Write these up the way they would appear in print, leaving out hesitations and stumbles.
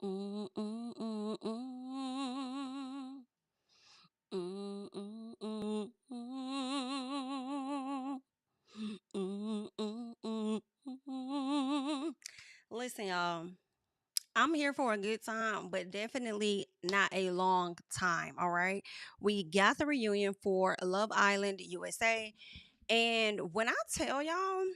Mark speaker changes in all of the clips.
Speaker 1: Mm, mm, mm, mm. Mm, mm, mm, mm. Mm, mm, mm, mm. Listen, y'all. I'm here for a good time, but definitely not a long time. All right. We got the reunion for Love Island USA. And when I tell y'all,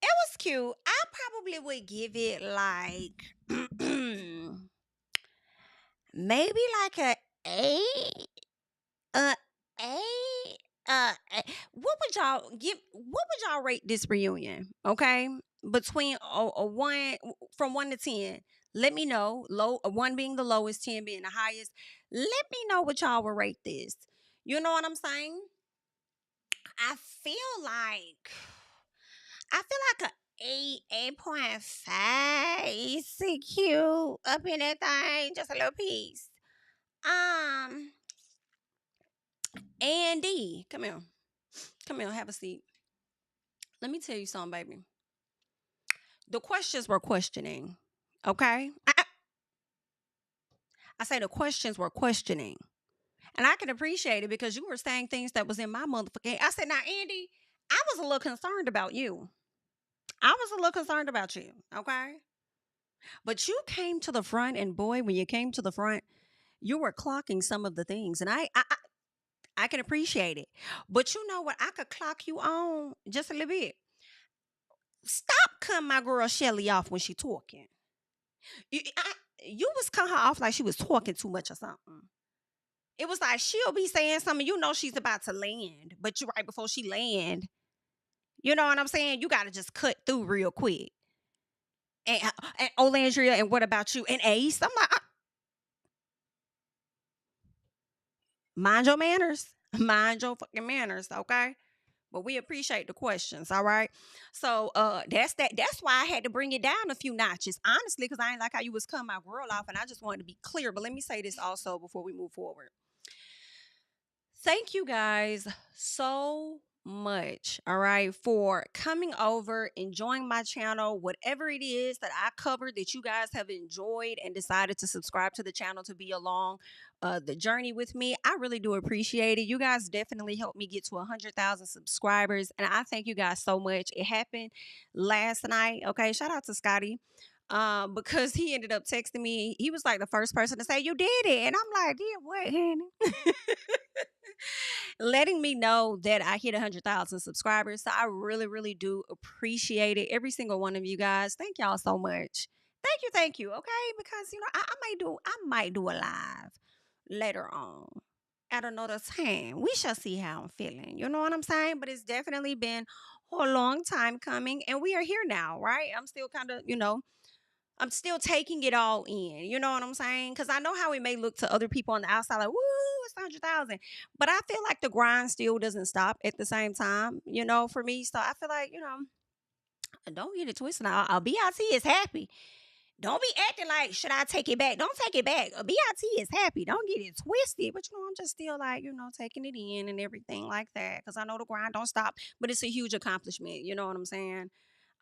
Speaker 1: it was cute. I probably would give it like maybe like a eight. A what would y'all give? What would y'all rate this reunion? Okay, between a one from 1 to 10. Let me know. One being the lowest, 10 being the highest. Let me know what y'all would rate this. You know what I'm saying? I feel like I feel like a 8.5. Is cute up in that thing, just a little piece. Um, Andy, come here, have a seat. Let me tell you something, baby. The questions were questioning. Okay? I say the questions were questioning. And I can appreciate it because you were saying things that was in my motherfucking. I said, now, Andy, I was a little concerned about you. I was a little concerned about you. Okay? But you came to the front, and boy, when you came to the front, you were clocking some of the things. And I can appreciate it. But you know what? I could clock you on just a little bit. Stop cutting my girl Shelly off when she talking. You was cutting her off like she was talking too much or something. It was like she'll be saying something, you know she's about to land, but you right before she land, you know what I'm saying? You gotta just cut through real quick. And Olandria, and what about you? And Ace, I'm like, mind your manners, mind your fucking manners, okay? But we appreciate the questions, all right. So that's that. That's why I had to bring it down a few notches, honestly, because I ain't like how you was cutting my girl off, and I just wanted to be clear. But let me say this also before we move forward. Thank you guys so much, all right, for coming over, enjoying my channel, whatever it is that I covered that you guys have enjoyed and decided to subscribe to the channel to be along the journey with me. I really do appreciate it. You guys definitely helped me get to 100,000 subscribers, and I thank you guys so much. It happened last night. Okay, shout out to Scotty. Because he ended up texting me. He was like the first person to say, "You did it." And I'm like, "Did what, honey?" Letting me know that I hit 100,000 subscribers. So I really, really do appreciate it. Every single one of you guys. Thank y'all so much. Thank you. Okay, because you know I might do a live later on at another time. We shall see how I'm feeling. You know what I'm saying? But it's definitely been a long time coming, and we are here now, right? I'm still kind of, I'm still taking it all in. You know what I'm saying? Because I know how it may look to other people on the outside, like, woo, it's 100,000. But I feel like the grind still doesn't stop at the same time, for me. So I feel like, don't get it twisted. Now, BIT is happy. Don't be acting like, should I take it back? Don't take it back. BIT is happy. Don't get it twisted. But, I'm just still like, taking it in and everything like that. Because I know the grind don't stop. But it's a huge accomplishment. You know what I'm saying?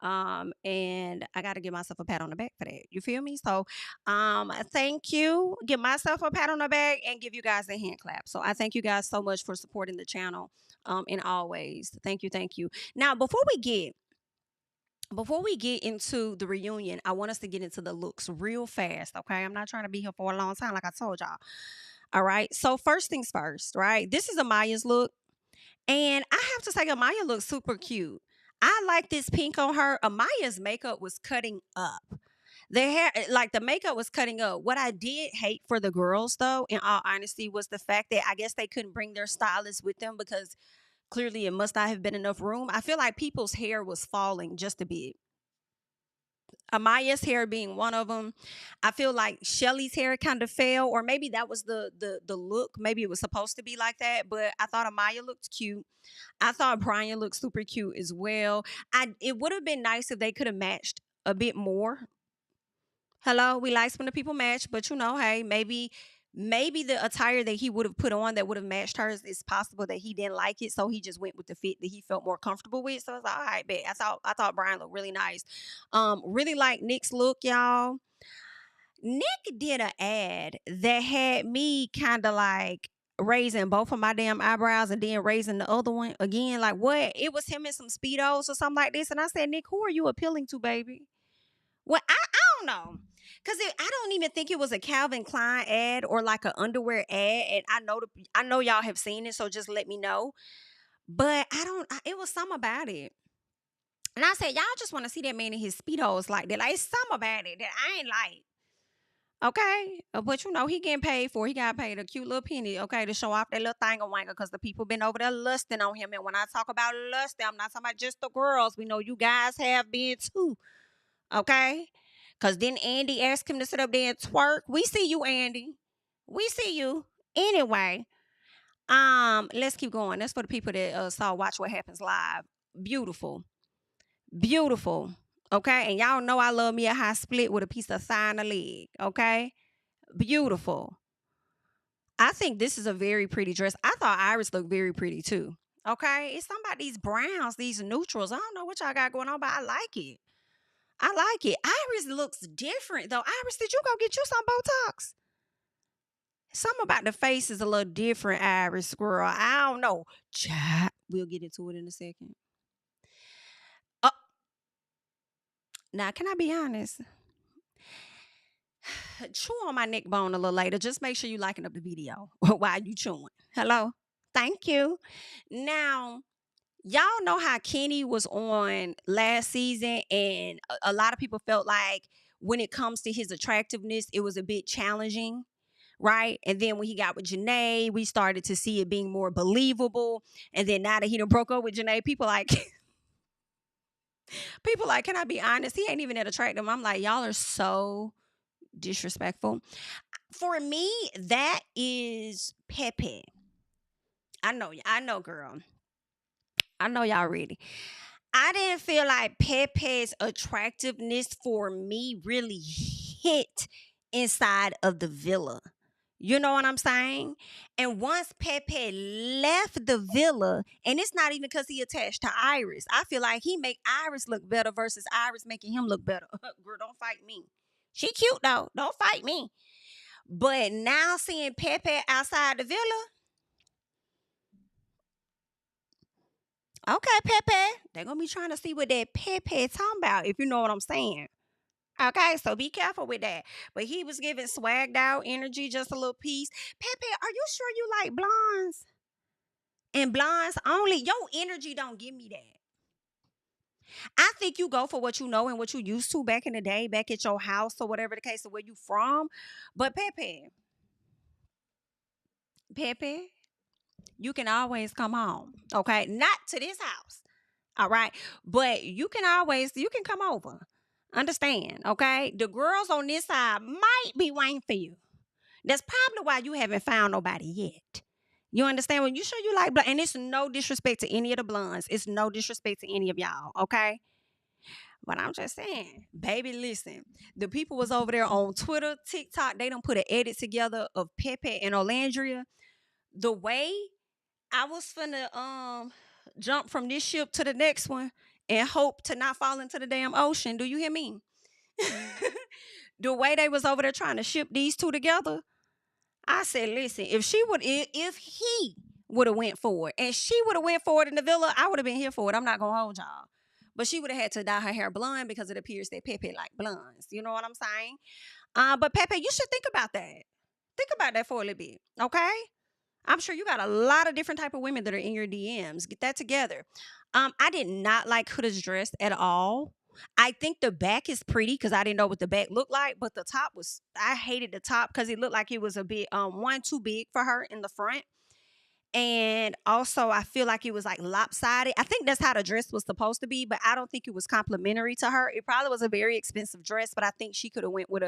Speaker 1: And I got to give myself a pat on the back for that. You feel me? So, thank you. Give myself a pat on the back and give you guys a hand clap. So I thank you guys so much for supporting the channel. In all ways. Thank you. Thank you. Now, before we get into the reunion, I want us to get into the looks real fast. Okay. I'm not trying to be here for a long time, like I told y'all. All right. So first things first, right? This is Amaya's look. And I have to say, Amaya looks super cute. I like this pink on her. Amaya's makeup was cutting up. The hair, like the makeup was cutting up. What I did hate for the girls, though, in all honesty, was the fact that I guess they couldn't bring their stylist with them because clearly it must not have been enough room. I feel like people's hair was falling just a bit. Amaya's hair being one of them. I feel like Shelly's hair kind of fell, or maybe that was the look. Maybe it was supposed to be like that, but I thought Amaya looked cute. I thought Brian looked super cute as well. It would have been nice if they could have matched a bit more. Hello, we like when the people match, but hey, maybe maybe the attire that he would have put on that would have matched hers, it's possible that he didn't like it, so he just went with the fit that he felt more comfortable with. So I was like, all right, bet. I thought Brian looked really nice. Really like Nick's look, y'all. Nick did an ad that had me kind of like raising both of my damn eyebrows and then raising the other one again. Like, what? It was him in some Speedos or something like this. And I said, Nick, who are you appealing to, baby? Well, I don't know. Because I don't even think it was a Calvin Klein ad or like an underwear ad. And I know y'all have seen it, so just let me know. But it was something about it. And I said, y'all just want to see that man in his Speedos like that. Like, it's something about it that I ain't like. Okay, but he getting paid for. He got paid a cute little penny, okay, to show off that little thing of wanker because the people been over there lusting on him. And when I talk about lusting, I'm not talking about just the girls. We know you guys have been too, okay? Because then Andy asked him to sit up there and twerk. We see you, Andy. We see you. Anyway, let's keep going. That's for the people that saw Watch What Happens Live. Beautiful. Beautiful. Okay, and y'all know I love me a high split with a piece of thigh and a leg. Okay, beautiful. I think this is a very pretty dress. I thought Iris looked very pretty too. Okay, it's something about these browns, these neutrals. I don't know what y'all got going on, but I like it. I like it. Iris looks different though. Iris, did you go get you some Botox? Something about the face is a little different, Iris girl. I don't know. We'll get into it in a second. Now, can I be honest? Chew on my neck bone a little later. Just make sure you liking up the video while you chewing. Hello? Thank you. Now, y'all know how Kenny was on last season, and a lot of people felt like when it comes to his attractiveness, it was a bit challenging, right? And then when he got with Janae, we started to see it being more believable. And then now that he done broke up with Janae, people like, can I be honest? He ain't even that attractive. I'm like, y'all are so disrespectful. For me, that is Pepe. I know, girl. I know y'all ready. I didn't feel like Pepe's attractiveness for me really hit inside of the villa. You know what I'm saying? And once Pepe left the villa, and it's not even because he attached to Iris. I feel like he make Iris look better versus Iris making him look better. Girl, don't fight me. She cute though. Don't fight me. But now seeing Pepe outside the villa, okay, Pepe, they're gonna be trying to see what that Pepe talking about, if you know what I'm saying. Okay, so be careful with that. But he was giving swagged out energy, just a little piece. Pepe, are you sure you like blondes? And blondes only? Your energy don't give me that. I think you go for what you know and what you used to back in the day, back at your house or whatever the case of where you from. But Pepe, you can always come home. Okay, not to this house. All right, but you can come over. Understand? Okay, the girls on this side might be waiting for you. That's probably why you haven't found nobody yet. You understand? When you show you like, and it's no disrespect to any of the blondes. It's no disrespect to any of y'all. Okay. But I'm just saying, baby, listen. The people was over there on Twitter, TikTok. They done put an edit together of Pepe and Olandria. The way I was finna jump from this ship to the next one and hope to not fall into the damn ocean. Do you hear me? The way they was over there trying to ship these two together, I said, listen, if he would have went forward and she would have went forward in the villa, I would have been here for it. I'm not gonna hold y'all. But she would have had to dye her hair blonde because it appears that Pepe like blondes. You know what I'm saying? But Pepe, you should think about that. Think about that for a little bit, okay? I'm sure you got a lot of different type of women that are in your DMs. Get that together. I did not like Huda's dress at all. I think the back is pretty because I didn't know what the back looked like, but the top I hated the top because it looked like it was a bit one too big for her in the front. And also I feel like it was like lopsided. I think that's how the dress was supposed to be, but I don't think it was complimentary to her. It probably was a very expensive dress, but I think she could have went with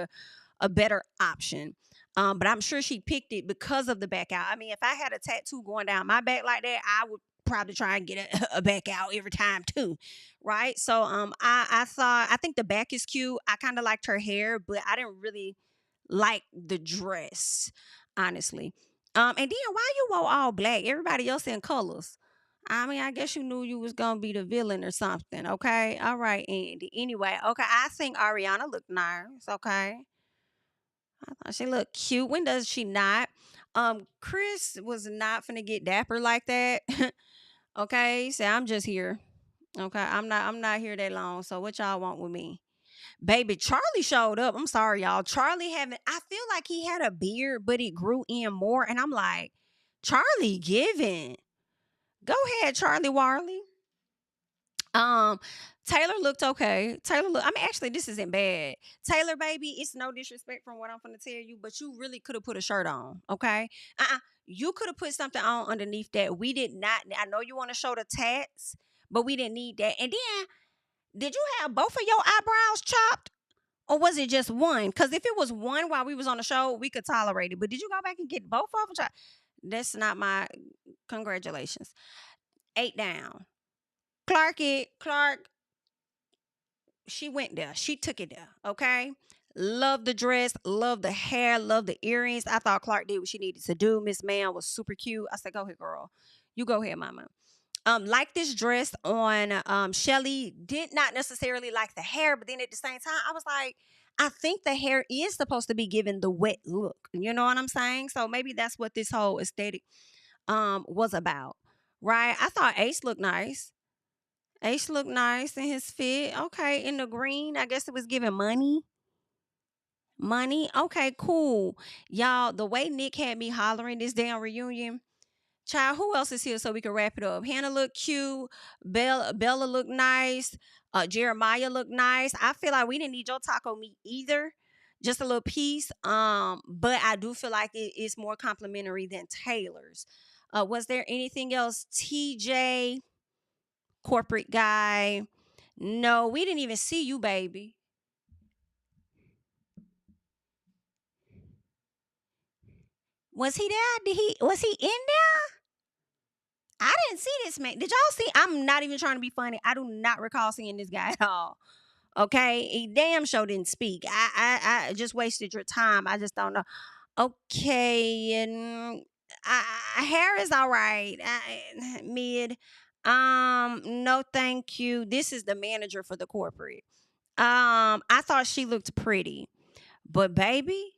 Speaker 1: a better option. But I'm sure she picked it because of the back out. I mean, if I had a tattoo going down my back like that, I would probably try and get a back out every time too, right? So I think the back is cute. I kind of liked her hair, but I didn't really like the dress. honestly. And then why you wore all black? Everybody else in colors. I mean, I guess you knew you was gonna be the villain or something. Okay, all right, Andy. Anyway, okay, I think Ariana looked nice. Okay, I thought she looked cute. When does she not? Chris was not finna get dapper like that. Okay, so I'm just here. Okay, I'm not here that long. So what y'all want with me? Baby, Charlie showed up. I'm sorry, y'all. Charlie haven't, I feel like he had a beard, but it grew in more. And I'm like, Charlie giving. Go ahead, Charlie Warley. Um, Taylor looked okay. I mean, actually, this isn't bad. Taylor, baby, it's no disrespect from what I'm gonna tell you, but you really could have put a shirt on, okay? You could have put something on underneath that. We did not. I know you want to show the tats, but we didn't need that. And then, did you have both of your eyebrows chopped? Or was it just one? Because if it was one while we was on the show, we could tolerate it. But did you go back and get both of them? That's not my congratulations. 8 down. Clark, she went there. She took it there. Okay. Love the dress, love the hair, love the earrings. I thought Clark did what she needed to do. Miss Man was super cute. I said, go ahead, girl. You go ahead, mama. Like this dress on Chelley. Did not necessarily like the hair, but then at the same time, I was like, I think the hair is supposed to be given the wet look. You know what I'm saying? So maybe that's what this whole aesthetic was about. Right? I thought Ace looked nice. Ace looked nice in his fit. Okay, in the green, I guess it was giving money. Money. Okay, cool. Y'all, the way Nick had me hollering this damn reunion. Child, who else is here so we can wrap it up? Hannah looked cute. Bella looked nice. Jeremiah looked nice. I feel like we didn't need your taco meat either. Just a little piece. But I do feel like it is more complimentary than Taylor's. Was there anything else? TJ, corporate guy. No, we didn't even see you, baby. Was he there? Was he in there? I didn't see this man. Did y'all see? I'm not even trying to be funny. I do not recall seeing this guy at all. Okay, he damn sure didn't speak. I just wasted your time. I just don't know. Okay, and hair is all right. Mid. No, thank you. This is the manager for the corporate. I thought she looked pretty, but baby,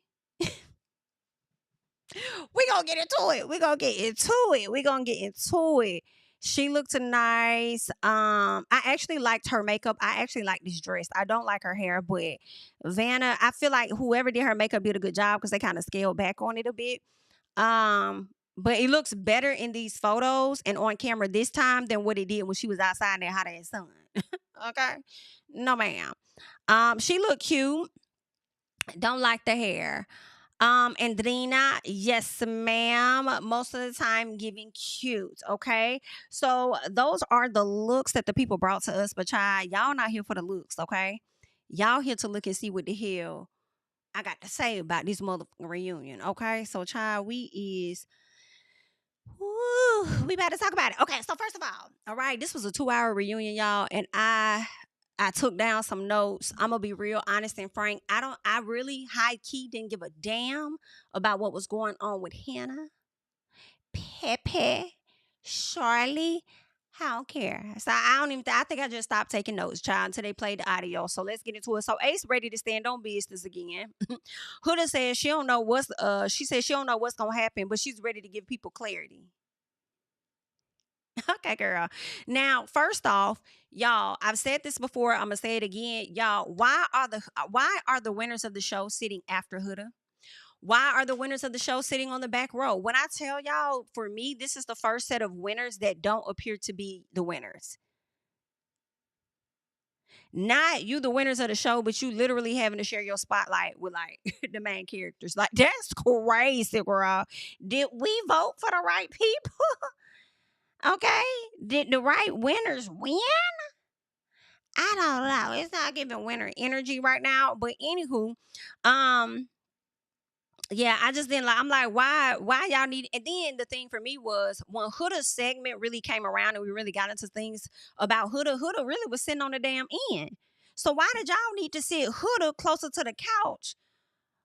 Speaker 1: we gonna get into it. We gonna get into it. We gonna get into it. She looked nice. I actually liked her makeup. I actually like this dress. I don't like her hair, but Vanna, I feel like whoever did her makeup did a good job because they kind of scaled back on it a bit. But it looks better in these photos and on camera this time than what it did when she was outside in that hot ass sun. Okay, no ma'am. She looked cute. Don't like the hair. Andrina, yes, ma'am. Most of the time, giving cute. Okay, so those are the looks that the people brought to us. But child, y'all not here for the looks. Okay, y'all here to look and see what the hell I got to say about this motherfucking reunion. Okay, so child, we about to talk about it. Okay, so first of all right, this was a 2-hour reunion, y'all, and I took down some notes. I'm gonna be real honest and frank. I really high key didn't give a damn about what was going on with Hannah, Pepe, Charlie. I don't care. So I don't even. I think I just stopped taking notes, child, until they played the audio. So let's get into it. So Ace ready to stand on business again. Huda says she don't know what's. She says she don't know what's gonna happen, but she's ready to give people clarity. Okay, girl. Now, first off, y'all, I've said this before. I'm gonna say it again, y'all. Why are the winners of the show sitting after Huda? Why are the winners of the show sitting on the back row? When I tell y'all, for me, this is the first set of winners that don't appear to be the winners. Not you, the winners of the show, but you literally having to share your spotlight with like the main characters. Like that's crazy, girl. Did we vote for the right people? Okay. Did the right winners win? I don't know. It's not giving winner energy right now. But anywho, um, yeah, I just didn't like. I'm like, why y'all need? And then the thing for me was when Huda's segment really came around and we really got into things about Huda. Huda really was sitting on the damn end. So why did y'all need to sit Huda closer to the couch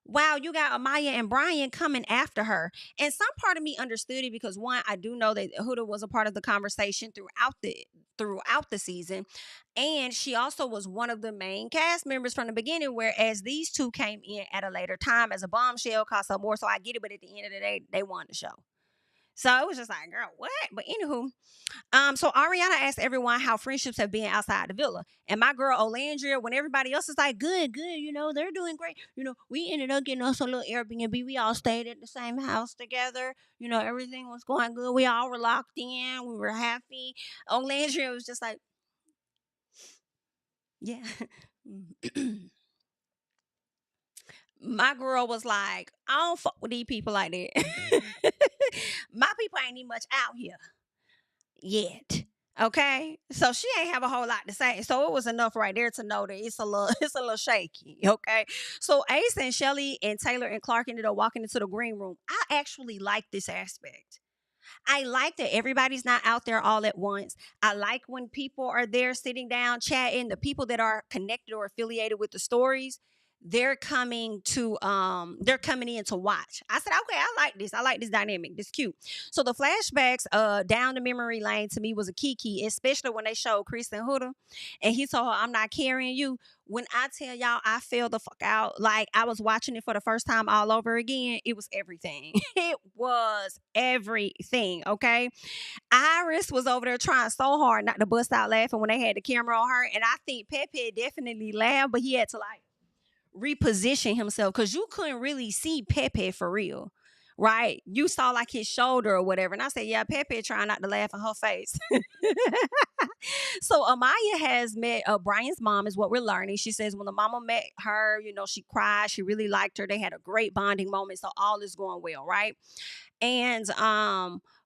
Speaker 1: wow, you got Amaya and Brian coming after her. And some part of me understood it because one, I do know that Huda was a part of the conversation throughout the season. And she also was one of the main cast members from the beginning, whereas these two came in at a later time as a bombshell, cost her more. So I get it, but at the end of the day, they won the show. So it was just like, girl, what? But anywho, so Ariana asked everyone how friendships have been outside the villa. And my girl Olandria, when everybody else is like, good, good, they're doing great. We ended up getting us a little Airbnb. We all stayed at the same house together. Everything was going good. We all were locked in. We were happy. Olandria was just like, yeah. My girl was like, I don't fuck with these people like that. My people ain't even much out here yet. Okay, so she ain't have a whole lot to say, so it was enough right there to know that it's a little, it's a little shaky. Okay, so Ace and Chelley and Taylor and Clark ended up walking into the green room. I actually like this aspect. I like that everybody's not out there all at once. I like when people are there sitting down, chatting. The people that are connected or affiliated with the stories, they're coming in to watch. I said, okay, I like this. I like this dynamic. This cute. So the flashbacks down the memory lane to me was a key, especially when they showed Chris and Huda. And he told her, I'm not carrying you. When I tell y'all I fell the fuck out, like I was watching it for the first time all over again, it was everything. It was everything, okay? Iris was over there trying so hard not to bust out laughing when they had the camera on her. And I think Pepe definitely laughed, but he had to like reposition himself because you couldn't really see Pepe for real. Right? You saw like his shoulder or whatever. And I said, yeah, Pepe trying not to laugh in her face. So Amaya has met Brian's mom, is what we're learning. She says when the mama met her, she cried. She really liked her. They had a great bonding moment. So all is going well, right? And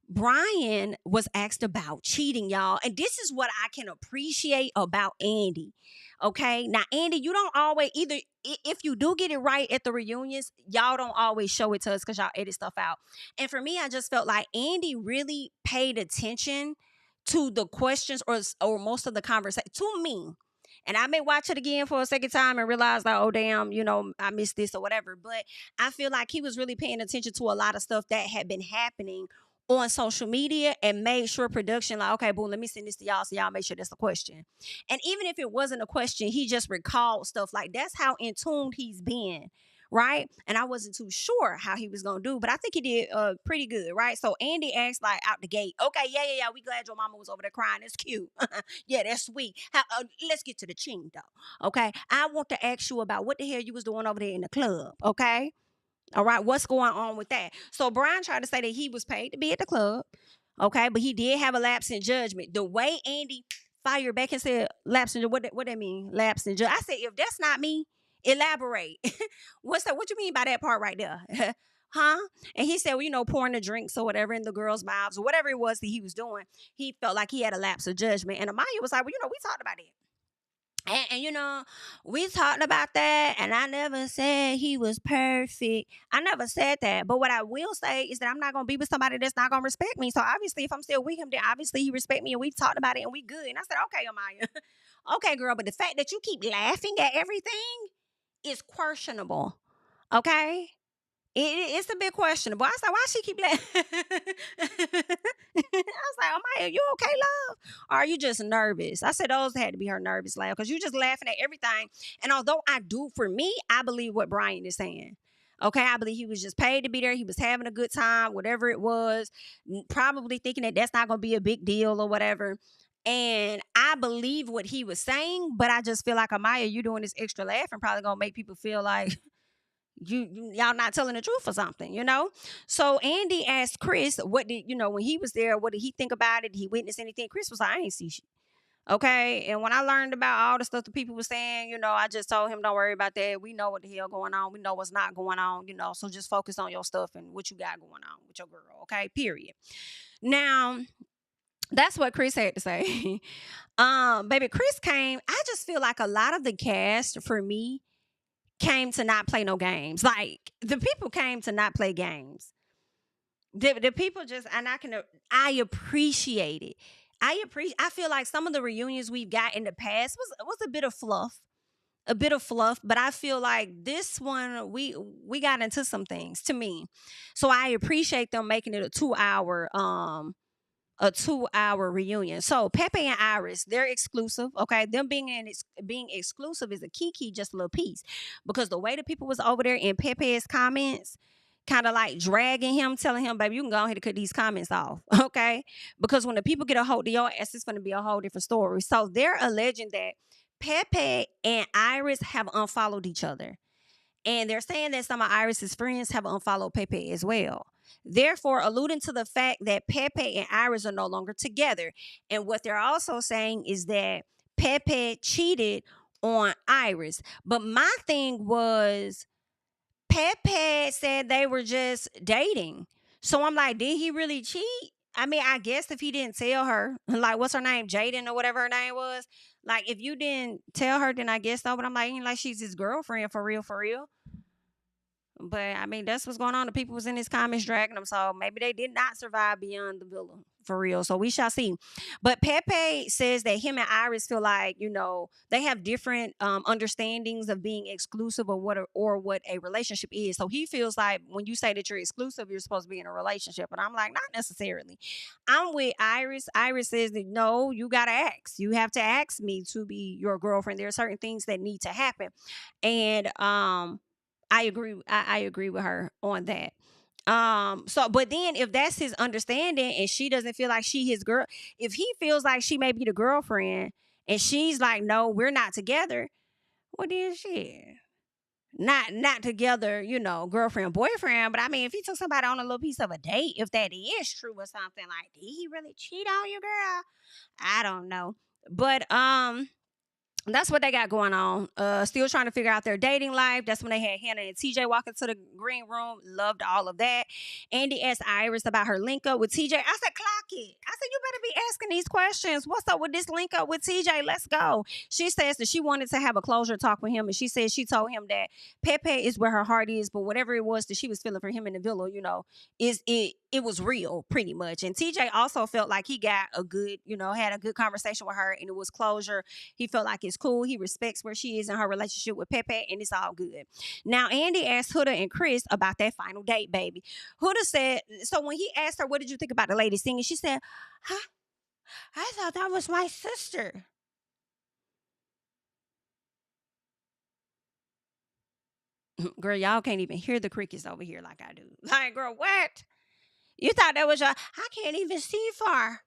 Speaker 1: Brian was asked about cheating, y'all. And this is what I can appreciate about Andy. Okay. Now, Andy, you don't always either, if you do get it right at the reunions, y'all don't always show it to us because y'all edit stuff out. And for me, I just felt like Andy really paid attention to the questions or most of the conversation to me. And I may watch it again for a second time and realize like, oh damn, I missed this or whatever. But I feel like he was really paying attention to a lot of stuff that had been happening on social media and made sure production like, okay, boom, let me send this to y'all so y'all make sure that's a question. And even if it wasn't a question, he just recalled stuff. Like that's how in tune he's been. Right. And I wasn't too sure how he was going to do, but I think he did pretty good. Right. So Andy asked like out the gate, okay, yeah. We glad your mama was over there crying. It's cute. Yeah, that's sweet. Let's get to the ching though. Okay. I want to ask you about what the hell you was doing over there in the club. Okay. All right. What's going on with that? So Brian tried to say that he was paid to be at the club. Okay. But he did have a lapse in judgment. The way Andy fired back and said lapse in judgment, what that mean? Lapse in judgment. I said, if that's not me, elaborate. What's that? What you mean by that part right there? Huh? And he said, well, pouring the drinks or whatever in the girls' mouths or whatever it was that he was doing. He felt like he had a lapse of judgment. And Amaya was like, well, we talked about it. And we talked about that, and I never said he was perfect. I never said that. But what I will say is that I'm not gonna be with somebody that's not gonna respect me. So obviously, if I'm still with him, then obviously he respect me, and we've talked about it, and we good. And I said, okay, Amaya, okay, girl. But the fact that you keep laughing at everything is questionable. Okay. It's a bit questionable. I was like, why she keep laughing? I was like, oh my, you okay, love? Or are you just nervous? I said those had to be her nervous laugh because you just laughing at everything. And although for me, I believe what Brian is saying. Okay, I believe he was just paid to be there. He was having a good time, whatever it was, probably thinking that that's not going to be a big deal or whatever. And I believe what he was saying, but I just feel like, Amaya, you doing this extra laughing probably going to make people feel like, y'all not telling the truth or something. So Andy asked Chris what did when he was there, what did he think about it? Did he witness anything? Chris was like, I ain't see shit. Okay. And when I learned about all the stuff that people were saying, I just told him, don't worry about that. We know what the hell going on. We know what's not going on, so just focus on your stuff and what you got going on with your girl. Okay, period. Now that's what Chris had to say. Baby, Chris came. I just feel like a lot of the cast for me came to not play no games. Like the people came to not play games. The people just, and I appreciate it. I feel like some of the reunions we've got in the past was a bit of fluff. a bit of fluff, but I feel like this one we got into some things to me. So I appreciate them making it a 2 hour reunion. So Pepe and Iris, they're exclusive. Okay, them being exclusive is a key, just a little piece, because the way the people was over there in Pepe's comments, kind of like dragging him, telling him, "Baby, you can go ahead and cut these comments off." Okay, because when the people get a hold of your ass, it's going to be a whole different story. So they're alleging that Pepe and Iris have unfollowed each other. And they're saying that some of Iris's friends have unfollowed Pepe as well. Therefore, alluding to the fact that Pepe and Iris are no longer together. And what they're also saying is that Pepe cheated on Iris. But my thing was, Pepe said they were just dating. So I'm like, did he really cheat? I mean, I guess if he didn't tell her, like, what's her name? Jaden or whatever her name was. Like, if you didn't tell her, then I guess so. But I'm like, ain't like she's his girlfriend for real, for real. But I mean, that's what's going on. The people was in his comments dragging them, so maybe they did not survive beyond the villa for real. So we shall see. But Pepe says that him and Iris feel like, they have different understandings of being exclusive or what a relationship is. So he feels like when you say that you're exclusive, you're supposed to be in a relationship. And I'm like, not necessarily. I'm with Iris. Iris says that no, you gotta ask. You have to ask me to be your girlfriend. There are certain things that need to happen, and I agree. I agree with her on that. So but then if that's his understanding and she doesn't feel like she his girl, if he feels like she may be the girlfriend and she's like, no, we're not together, well then shit. Not together, girlfriend, boyfriend. But I mean, if he took somebody on a little piece of a date, if that is true or something, like, did he really cheat on you, girl? I don't know. But that's what they got going on. Still trying to figure out their dating life. That's when they had Hannah and TJ walk into the green room. Loved all of that. Andy asked Iris about her link up with TJ. I said, clock it. I said, you better be asking these questions. What's up with this link up with TJ? Let's go. She says that she wanted to have a closure talk with him. And she said she told him that Pepe is where her heart is. But whatever it was that she was feeling for him in the villa, it was real pretty much. And TJ also felt like he got had a good conversation with her and it was closure. He felt like it's cool. He respects where she is in her relationship with Pepe and it's all good. Now, Andy asked Huda and Chris about that final date, baby. Huda said, so when he asked her, what did you think about the lady singing? She said, huh? I thought that was my sister. Girl, y'all can't even hear the crickets over here like I do. Like, girl, what? You thought that was I can't even see far.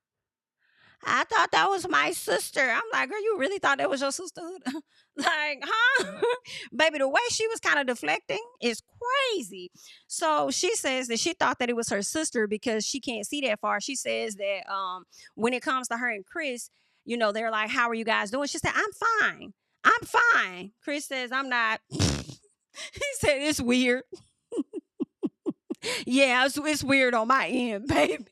Speaker 1: I thought that was my sister. I'm like, girl, you really thought that was your sister? Like, huh? Baby, the way she was kind of deflecting is crazy. So she says that she thought that it was her sister because she can't see that far. She says that when it comes to her and Chris, they're like, how are you guys doing? She said, I'm fine. I'm fine. Chris says, I'm not. He said, it's weird. Yeah, it's weird on my end, baby.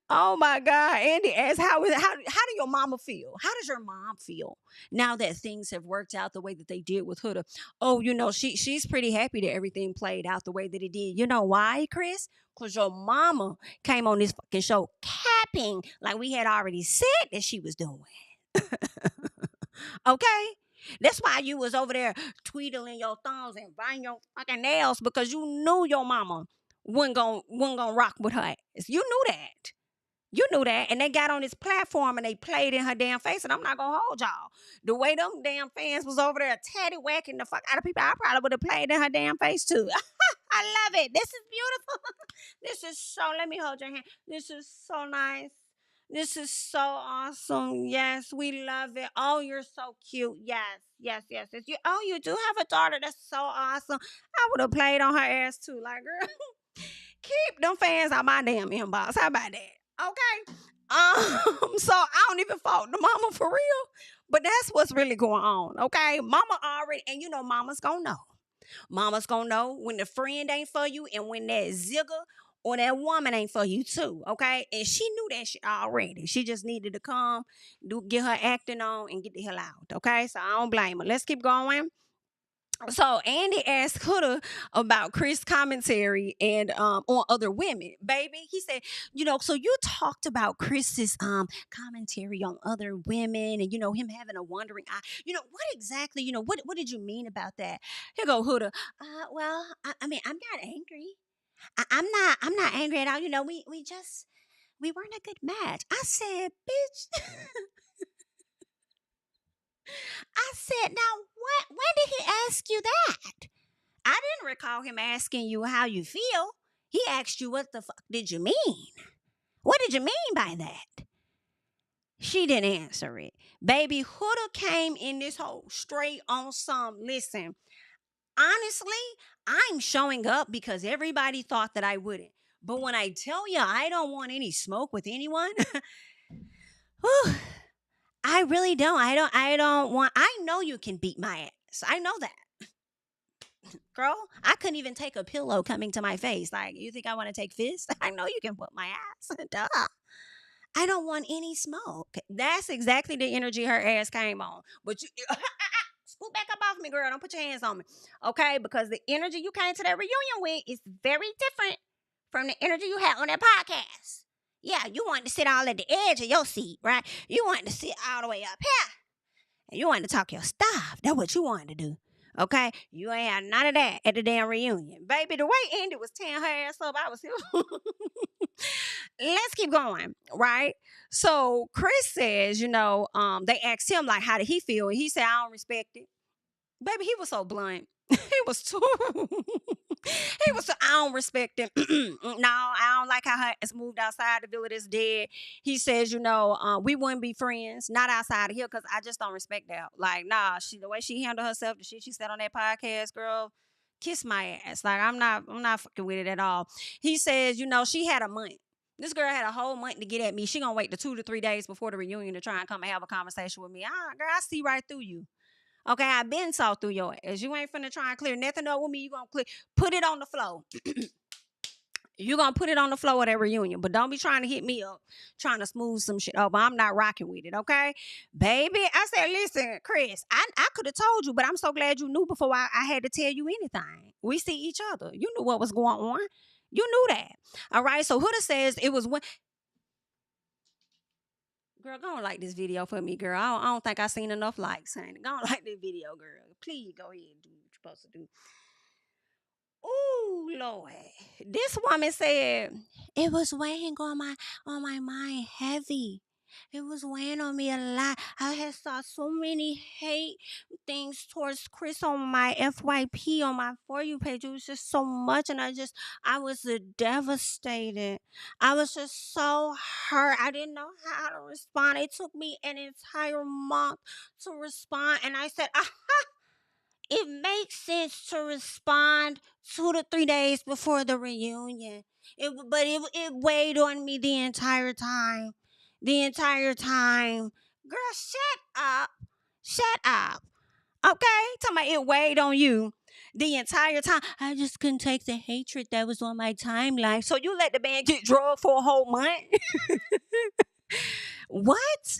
Speaker 1: Oh my God. Andy asked, how do your mama feel? How does your mom feel now that things have worked out the way that they did with Huda? Oh, she's pretty happy that everything played out the way that it did. You know why, Chris? Because your mama came on this fucking show capping like we had already said that she was doing. Okay? That's why you was over there tweedling your thumbs and biting your fucking nails because you knew your mama wasn't gonna rock with her ass. You knew that. You knew that. And they got on this platform and they played in her damn face. And I'm not gonna hold y'all. The way them damn fans was over there tatty whacking the fuck out of people, I probably would have played in her damn face too. I love it. This is beautiful. This is so, let me hold your hand. This is so nice. This is so awesome. Yes, we love it. Oh, you're so cute. Yes, yes, yes. Yes. You do have a daughter. That's so awesome. I would have played on her ass too. Like, girl, keep them fans out my damn inbox. How about that? Okay. So I don't even fault the mama for real. But that's what's really going on. Okay. Mama already, and mama's gonna know. Mama's gonna know when the friend ain't for you and when that zigger or that woman ain't for you too, okay? And she knew that shit already. She just needed to come, get her acting on, and get the hell out, okay? So I don't blame her. Let's keep going. So Andy asked Huda about Chris' commentary and on other women. Baby, he said, so you talked about Chris's commentary on other women and him having a wandering eye. What exactly, what did you mean about that? Here go Huda. Well, I mean, I'm not angry. I'm not angry at all. We weren't a good match. I said, bitch. I said, now what? When did he ask you that? I didn't recall him asking you how you feel. He asked you what the fuck did you mean? What did you mean by that? She didn't answer it. Baby, Huda came in this hole straight on some. Listen, honestly, I'm showing up because everybody thought that I wouldn't. But when I tell you I don't want any smoke with anyone, whew, I really don't. I know you can beat my ass. I know that. Girl, I couldn't even take a pillow coming to my face. Like, you think I want to take fists? I know you can whoop my ass. Duh. I don't want any smoke. That's exactly the energy her ass came on. But you scoot back up off me, girl. Don't put your hands on me. Okay? Because the energy you came to that reunion with is very different from the energy you had on that podcast. Yeah, you wanted to sit all at the edge of your seat, right? You wanted to sit all the way up here. And you wanted to talk your stuff. That's what you wanted to do. Okay? You ain't had none of that at the damn reunion. Baby, the way Andy was tearing her ass up, I was here. Let's keep going, right? So Chris says, they asked him, like, how did he feel? And he said, I don't respect it. Baby, he was so blunt. He was too. He was so, I don't respect him. No, I don't like how her ass moved outside the villa that's dead. He says, we wouldn't be friends, not outside of here, because I just don't respect that. Like, nah, the way she handled herself, the shit she said on that podcast, girl, kiss my ass. Like, I'm not fucking with it at all. He says, she had a month. This girl had a whole month to get at me. She gonna wait the 2 to 3 days before the reunion to try and come and have a conversation with me. Girl, I see right through you. Okay, I been saw through your ass. You ain't finna try and clear nothing up with me. You gonna put it on the floor. You gonna put it on the floor at that reunion. But don't be trying to hit me up, trying to smooth some shit up. I'm not rocking with it, okay? Baby, I said, listen, Chris, I could have told you, but I'm so glad you knew before I had to tell you anything. We see each other. You knew what was going on. You knew that. All right, so Huda says it was when... Girl, go on like this video for me, girl. I don't think I seen enough likes, honey. Go on like this video, girl. Please go ahead and do what you're supposed to do. Ooh, Lord. This woman said, it was weighing on my mind heavy. It was weighing on me a lot. I had saw so many hate things towards Chris on my FYP, on my For You page. It was just so much, and I was devastated. I was just so hurt. I didn't know how to respond. It took me an entire month to respond, and I said, it makes sense to respond 2 to 3 days before the reunion. It weighed on me the entire time. The entire time. Girl, shut up. Shut up. Okay? Talking about it weighed on you the entire time. I just couldn't take the hatred that was on my timeline. So you let the man get drugged for a whole month? What?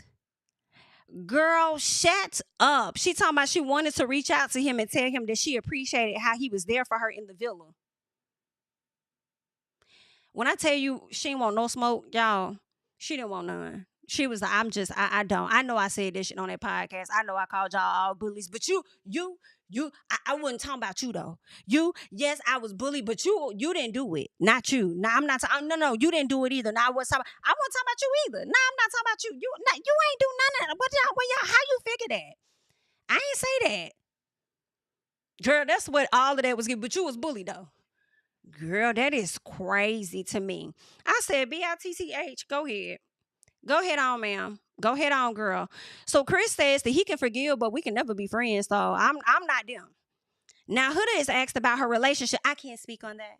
Speaker 1: Girl, shut up. She talking about she wanted to reach out to him and tell him that she appreciated how he was there for her in the villa. When I tell you she didn't want no smoke, y'all, she didn't want none. She was like, I don't. I know I said this shit on that podcast. I know I called y'all all bullies, but I wasn't talking about you though. Yes, I was bullied, but you didn't do it. Not you. No, I'm not. No, you didn't do it either. I wasn't talking about you either. No, I'm not talking about you. You ain't do none of that. Y'all, how you figure that? I ain't say that. Girl, that's what all of that was. But you was bullied though. Girl, that is crazy to me. I said, BITCH, go ahead. Go ahead on, ma'am. Go ahead on, girl. So Chris says that he can forgive, but we can never be friends. So I'm not them. Now, Huda is asked about her relationship. I can't speak on that.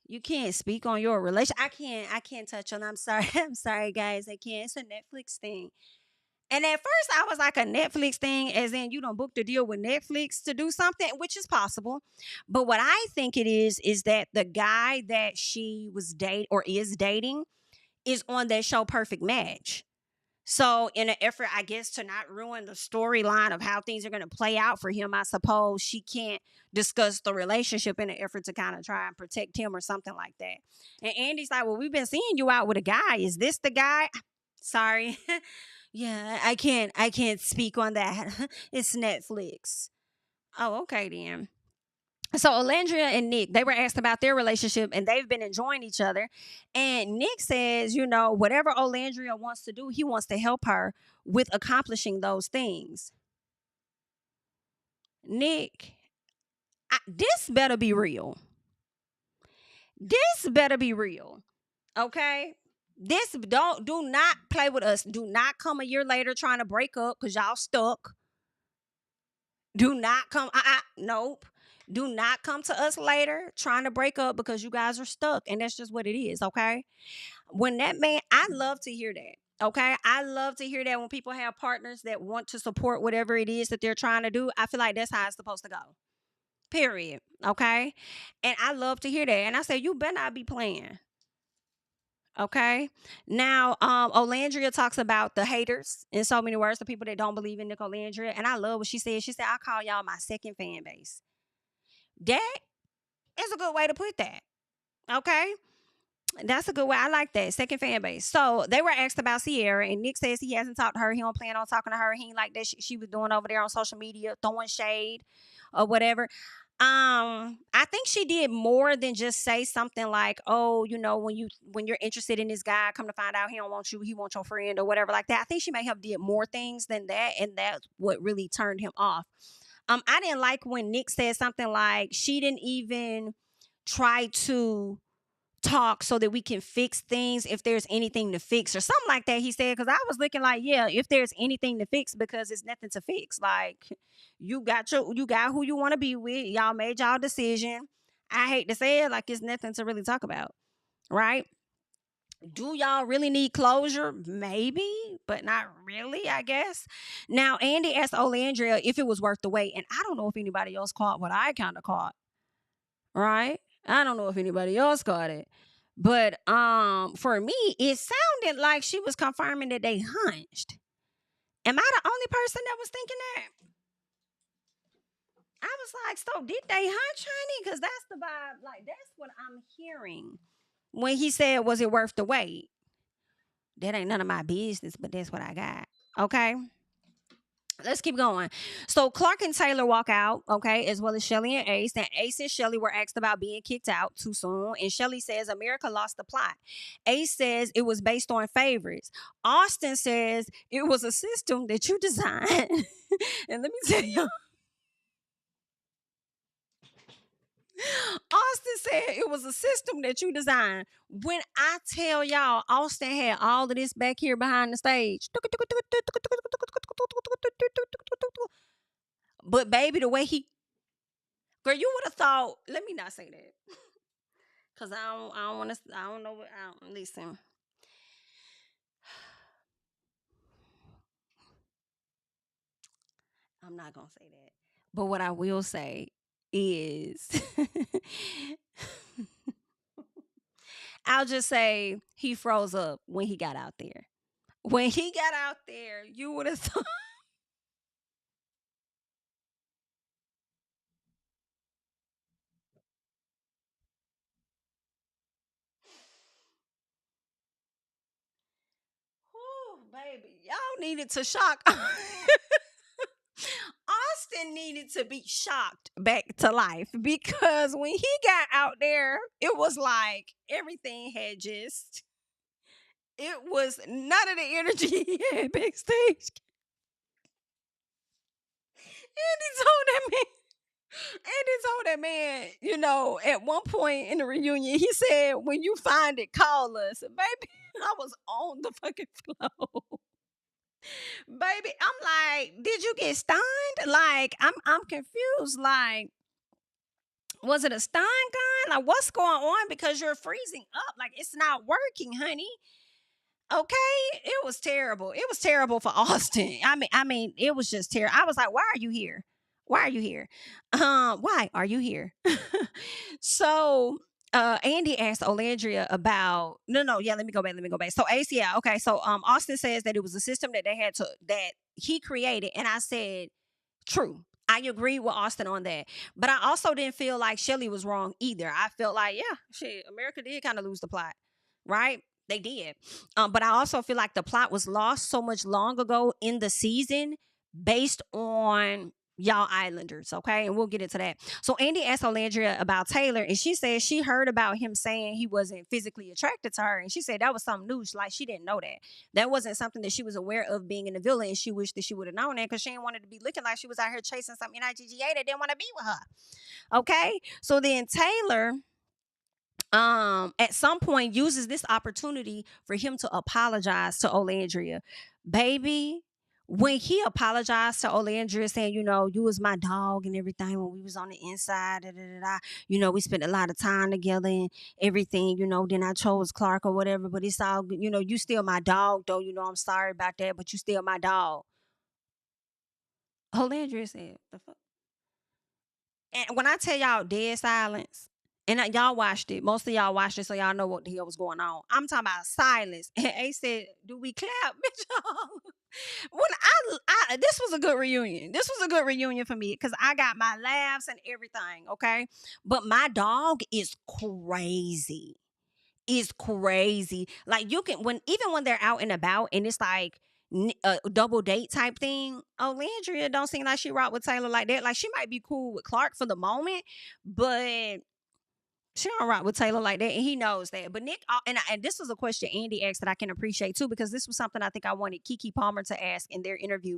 Speaker 1: You can't speak on your relationship. I can't touch on. I'm sorry. I'm sorry, guys. I can't. It's a Netflix thing. And at first, I was like, a Netflix thing, as in you don't book the deal with Netflix to do something, which is possible. But what I think it is that the guy that she was is dating is on that show Perfect Match. So, in an effort, I guess, to not ruin the storyline of how things are going to play out for him, I suppose she can't discuss the relationship in an effort to kind of try and protect him or something like that. And Andy's like, "Well, we've been seeing you out with a guy. Is this the guy?" Sorry. Yeah, I can't speak on that. It's Netflix. Oh, okay then. So Olandria and Nick, they were asked about their relationship and they've been enjoying each other. And Nick says, whatever Olandria wants to do, he wants to help her with accomplishing those things. Nick, this better be real. This better be real. Okay? This do not play with us. Do not come a year later trying to break up because y'all stuck. Do not come. Nope. Do not come to us later trying to break up because you guys are stuck. And that's just what it is. Okay. When that man, I love to hear that. Okay. I love to hear that when people have partners that want to support whatever it is that they're trying to do. I feel like that's how it's supposed to go. Period. Okay. And I love to hear that. And I say, you better not be playing. Okay. Now, Olandria talks about the haters in so many words, the people that don't believe in Nick Olandria. And I love what she said. She said, I call y'all my second fan base. That is a good way to put that. Okay. That's a good way. I like that. Second fan base. So they were asked about Sierra, and Nick says he hasn't talked to her. He don't plan on talking to her. He ain't like that she was doing over there on social media, throwing shade or whatever. I think she did more than just say something like, "Oh, when you're interested in this guy, come to find out he don't want you, he wants your friend or whatever like that." I think she may have did more things than that, and that's what really turned him off. I didn't like when Nick said something like she didn't even try to talk so that we can fix things if there's anything to fix or something like that, he said. Because I was looking like, yeah, if there's anything to fix, because it's nothing to fix. Like, you got who you want to be with, y'all made y'all decision. I hate to say it, like, it's nothing to really talk about, right? Do y'all really need closure? Maybe, but not really, I guess. Now, Andy asked Olandria if it was worth the wait, and I don't know if anybody else caught what I kind of caught, right? I don't know if anybody else got it. But for me, it sounded like she was confirming that they hunched. Am I the only person that was thinking that? I was like, so did they hunch, honey? Because that's the vibe. Like, that's what I'm hearing. When he said, was it worth the wait? That ain't none of my business, but that's what I got. Okay. Let's keep going. So Clark and Taylor walk out, okay, as well as Chelley and Ace. And Ace and Chelley were asked about being kicked out too soon. And Chelley says America lost the plot. Ace says it was based on favorites. Austin says it was a system that you designed. And let me tell you, Austin said it was a system that you designed. When I tell y'all, Austin had all of this back here behind the stage. But baby, the way girl, you would have thought. Let me not say that, cause I don't want to. I don't know. Listen. I'm not gonna say that. But what I will say is, I'll just say he froze up when he got out there. When he got out there, you would have thought. Whew, baby, y'all needed to shock. Austin needed to be shocked back to life because when he got out there, it was like everything had just, it was none of the energy he had backstage. And he told that man, at one point in the reunion, he said, when you find it, call us. Baby, I was on the fucking floor. Baby, I'm like, did you get stunned? Like, I'm confused. Like, was it a stun gun? Like, what's going on? Because you're freezing up. Like, it's not working, honey. Okay, it was terrible. It was terrible for Austin. I mean, it was just terrible. I was like, why are you here? Why are you here? Why are you here? So Andy asked Olandria about no, let me go back. So Ace, yeah, okay. So Austin says that it was a system that that he created, and I said true. I agree with Austin on that. But I also didn't feel like Chelley was wrong either. I felt like, yeah, shit, America did kind of lose the plot, right? They did. But I also feel like the plot was lost so much long ago in the season based on y'all Islanders, okay? And we'll get into that. So Andy asked Olandria about Taylor, and she said she heard about him saying he wasn't physically attracted to her, and she said that was something new. Like she didn't know that. That wasn't something that she was aware of being in the villa, and she wished that she would have known that because she didn't want it to be looking like she was out here chasing some NIGGA that didn't want to be with her. Okay, so then Taylor at some point uses this opportunity for him to apologize to Olandria. Baby, when he apologized to Olandria saying, you was my dog and everything when we was on the inside, we spent a lot of time together and everything, then I chose Clark or whatever, but it's all good. You still my dog though, I'm sorry about that, but you still my dog. Olandria said, the fuck? And when I tell y'all dead silence, and y'all watched it, most of y'all watched it, so y'all know what the hell was going on. I'm talking about silence. And Ace said, "Do we clap, bitch?" When this was a good reunion. This was a good reunion for me because I got my laughs and everything. Okay, but my dog is crazy. Is crazy. Like you can even when they're out and about and it's like a double date type thing. Landria don't seem like she rock with Taylor like that. Like she might be cool with Clark for the moment, but she don't rock with Taylor like that, and he knows that. But Nick, and this was a question Andy asked that I can appreciate too, because this was something I think I wanted Keke Palmer to ask in their interview.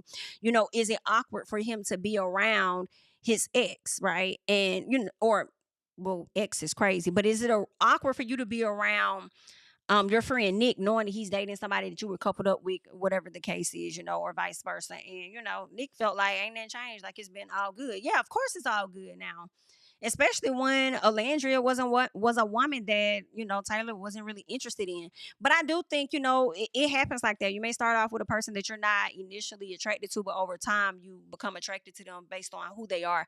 Speaker 1: Is it awkward for him to be around his ex, right? And or well, ex is crazy, but is it awkward for you to be around your friend Nick, knowing that he's dating somebody that you were coupled up with, whatever the case is, or vice versa? And Nick felt like ain't that changed, like it's been all good. Yeah, of course it's all good now, especially when Alandria was a woman that Taylor wasn't really interested in. But I do think it happens like that. You may start off with a person that you're not initially attracted to, but over time you become attracted to them based on who they are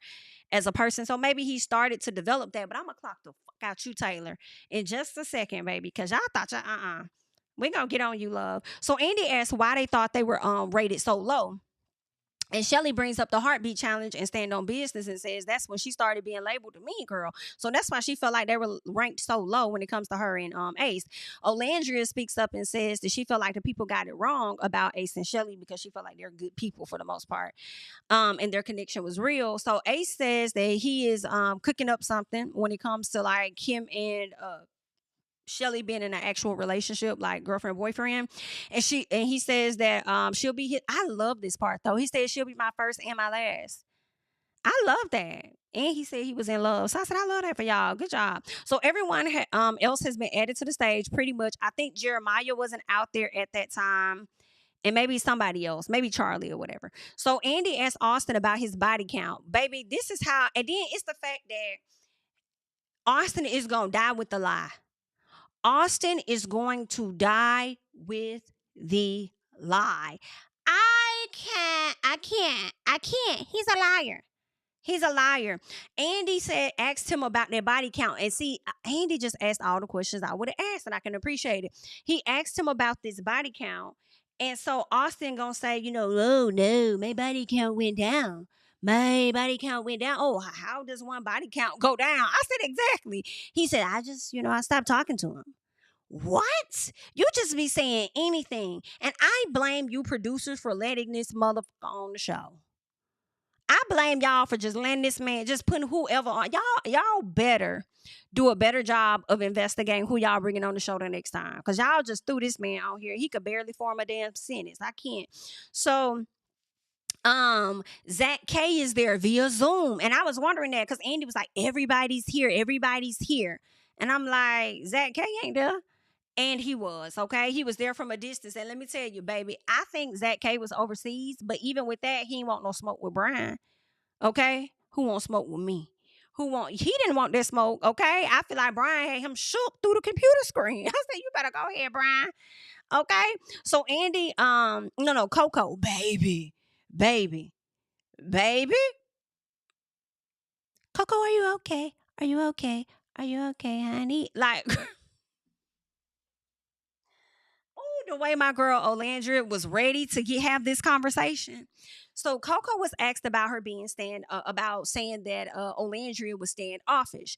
Speaker 1: as a person. So maybe he started to develop that. But I'm gonna clock the fuck out you, Taylor, in just a second, baby, because y'all thought we're gonna get on you, love. So Andy asked why they thought they were rated so low. And Chelley brings up the heartbeat challenge and stand on business and says that's when she started being labeled the mean girl. So that's why she felt like they were ranked so low when it comes to her and Ace. Olandria speaks up and says that she felt like the people got it wrong about Ace and Chelley because she felt like they're good people for the most part. And their connection was real. So Ace says that he is cooking up something when it comes to like him and Chelley being in an actual relationship, like girlfriend, boyfriend. And he says that she'll be hit. I love this part though. He said she'll be my first and my last. I love that. And he said he was in love. So I said, I love that for y'all. Good job. So everyone else has been added to the stage pretty much. I think Jeremiah wasn't out there at that time. And maybe somebody else, maybe Charlie or whatever. So Andy asked Austin about his body count. Baby, this is how, and then it's the fact that Austin is going to die with the lie. Austin is going to die with the lie. I can't. He's a liar. He's a liar. Andy asked him about their body count. And see, Andy just asked all the questions I would have asked, and I can appreciate it. He asked him about this body count. And so Austin gonna say, oh no, my body count went down. My body count went down. Oh, how does one body count go down? I said, exactly. He said, I just, I stopped talking to him. What? You just be saying anything. And I blame you producers for letting this motherfucker on the show. I blame y'all for just letting this man, just putting whoever on. Y'all better do a better job of investigating who y'all bringing on the show the next time. Because y'all just threw this man out here. He could barely form a damn sentence. I can't. So Zach K is there via Zoom. And I was wondering that because Andy was like, everybody's here. And I'm like, Zach K ain't there. And he was, okay? He was there from a distance. And let me tell you, baby, I think Zach K was overseas. But even with that, he ain't want no smoke with Brian. Okay? Who won't smoke with me? He didn't want that smoke, okay? I feel like Brian had him shook through the computer screen. I said, you better go ahead, Brian. Okay? So Andy, no, Coco, baby. Coco, are you okay? Are you okay, honey? Like, oh, the way my girl Olandria was ready to have this conversation. So Coco was asked about her being about saying that Olandria was standoffish.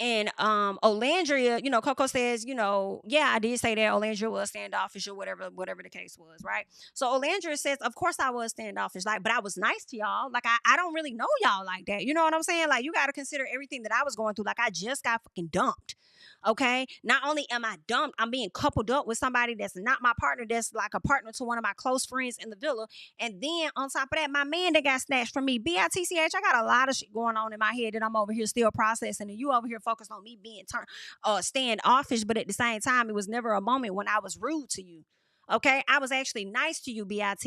Speaker 1: And Olandria, Coco says, yeah, I did say that Olandria was standoffish or whatever the case was, right? So Olandria says, of course I was standoffish, like, but I was nice to y'all. Like, I don't really know y'all like that. You know what I'm saying? Like, you got to consider everything that I was going through. Like, I just got fucking dumped. Okay. Not only am I dumped, I'm being coupled up with somebody that's not my partner, that's like a partner to one of my close friends in the villa. And then on top of that, my man that got snatched from me, BITCH, I got a lot of shit going on in my head that I'm over here still processing. And you over here focused on me being standoffish, but at the same time, it was never a moment when I was rude to you. Okay, I was actually nice to you, BIT.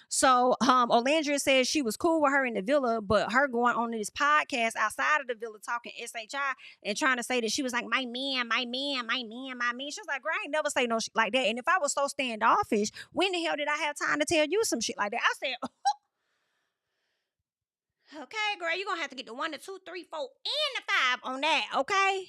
Speaker 1: So Olandria said she was cool with her in the villa, but her going on this podcast outside of the villa talking SHI and trying to say that she was like, my man, my man, my man, my man. She was like, girl, I ain't never say no shit like that. And if I was so standoffish, when the hell did I have time to tell you some shit like that? I said, okay, girl, you're going to have to get the 1, the 2, 3, 4, and the 5 on that, okay?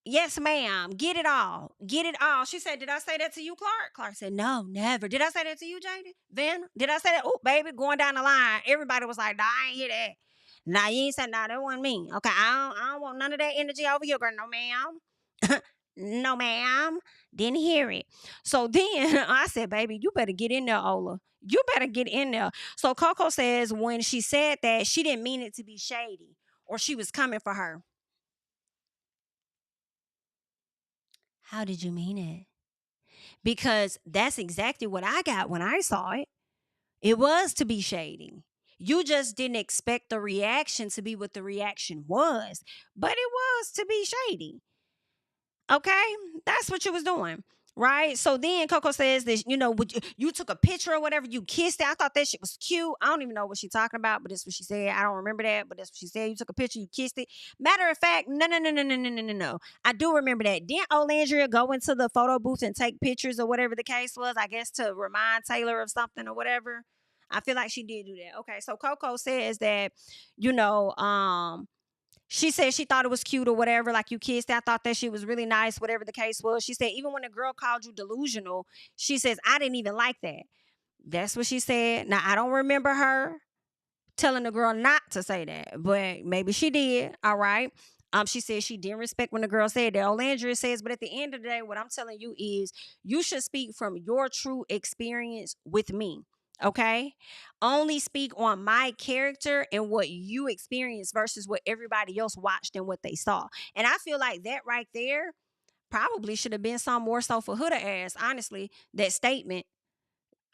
Speaker 1: Yes, ma'am. Get it all. Get it all. She said, did I say that to you, Clark? Clark said, no, never. Did I say that to you, Jaden? Then, did I say that? Oh, baby, going down the line. Everybody was like, nah, I ain't hear that. Nah, you ain't said, nah, that wasn't me. Okay, I don't want none of that energy over here, girl. No, ma'am. No, ma'am. Didn't hear it. So then I said, baby, you better get in there, Ola. You better get in there. So Coco says when she said that, she didn't mean it to be shady or she was coming for her. How did you mean it? Because that's exactly what I got when I saw it. It was to be shady. You just didn't expect the reaction to be what the reaction was, but it was to be shady. Okay? That's what you was doing. Right? So then Coco says that, you took a picture or whatever, you kissed it. I thought that shit was cute. I don't even know what she's talking about, but that's what she said. I don't remember that, but that's what she said. You took a picture, you kissed it. Matter of fact, no. I do remember that. Didn't Olandria go into the photo booth and take pictures or whatever the case was? I guess to remind Taylor of something or whatever. I feel like she did do that. Okay, so Coco says that, she said she thought it was cute or whatever, like you kissed. I thought that she was really nice, whatever the case was. She said, even when the girl called you delusional, she says, I didn't even like that. That's what she said. Now, I don't remember her telling the girl not to say that, but maybe she did. All right. She said she didn't respect when the girl said that. Olandria says, but at the end of the day, what I'm telling you is you should speak from your true experience with me. Okay. Only speak on my character and what you experienced versus what everybody else watched and what they saw. And I feel like that right there probably should have been some more so for Huda ass, honestly, that statement.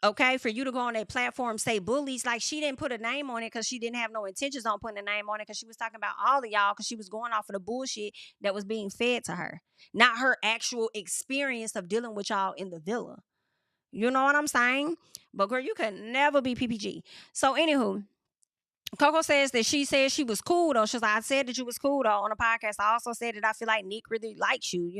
Speaker 1: Okay, for you to go on that platform, say bullies, like she didn't put a name on it because she didn't have no intentions on putting a name on it because she was talking about all of y'all because she was going off of the bullshit that was being fed to her, not her actual experience of dealing with y'all in the villa. You know what I'm saying? But girl, you could never be PPG. So anywho, Coco says that she said she was cool though. She's like, I said that you was cool though on the podcast. I also said that I feel like Nick really likes you.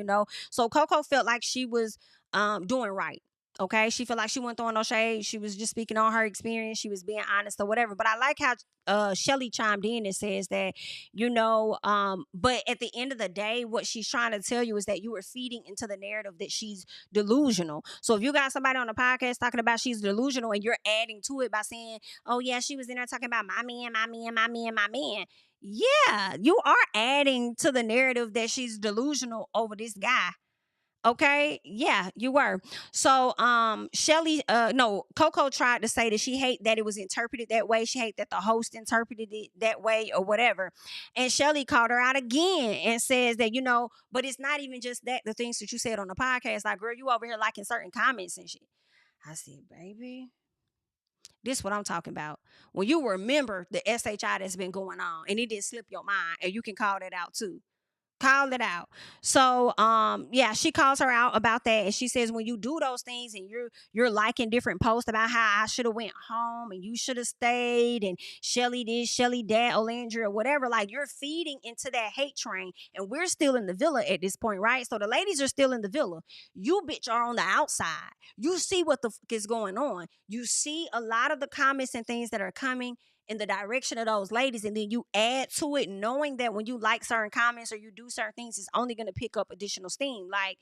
Speaker 1: So Coco felt like she was doing right. Okay. She felt like she wasn't throwing no shade. She was just speaking on her experience. She was being honest or whatever. But I like how Chelley chimed in and says that, but at the end of the day, what she's trying to tell you is that you are feeding into the narrative that she's delusional. So if you got somebody on the podcast talking about she's delusional and you're adding to it by saying, oh yeah, she was in there talking about my man, my man, my man, my man. Yeah, you are adding to the narrative that she's delusional over this guy. Okay, yeah, you were. So Chelley, no, Coco tried to say that she hate that it was interpreted that way. She hate that the host interpreted it that way or whatever. And Chelley called her out again and says that, but it's not even just that, the things that you said on the podcast, like, girl, you over here liking certain comments and shit. I said, baby, this is what I'm talking about. When you remember the SHI that's been going on and it didn't slip your mind, and you can call that out too. Call it out. So yeah, she calls her out about that, and she says when you do those things and you're liking different posts about how I should have went home and you should have stayed and Chelley this, Chelley that, Olandria or whatever, like you're feeding into that hate train, and we're still in the villa at this point, right? So the ladies are still in the villa. You bitch are on the outside. You see what the fuck is going on. You see a lot of the comments and things that are coming, in the direction of those ladies, and then you add to it, knowing that when you like certain comments or you do certain things, it's only going to pick up additional steam. Like,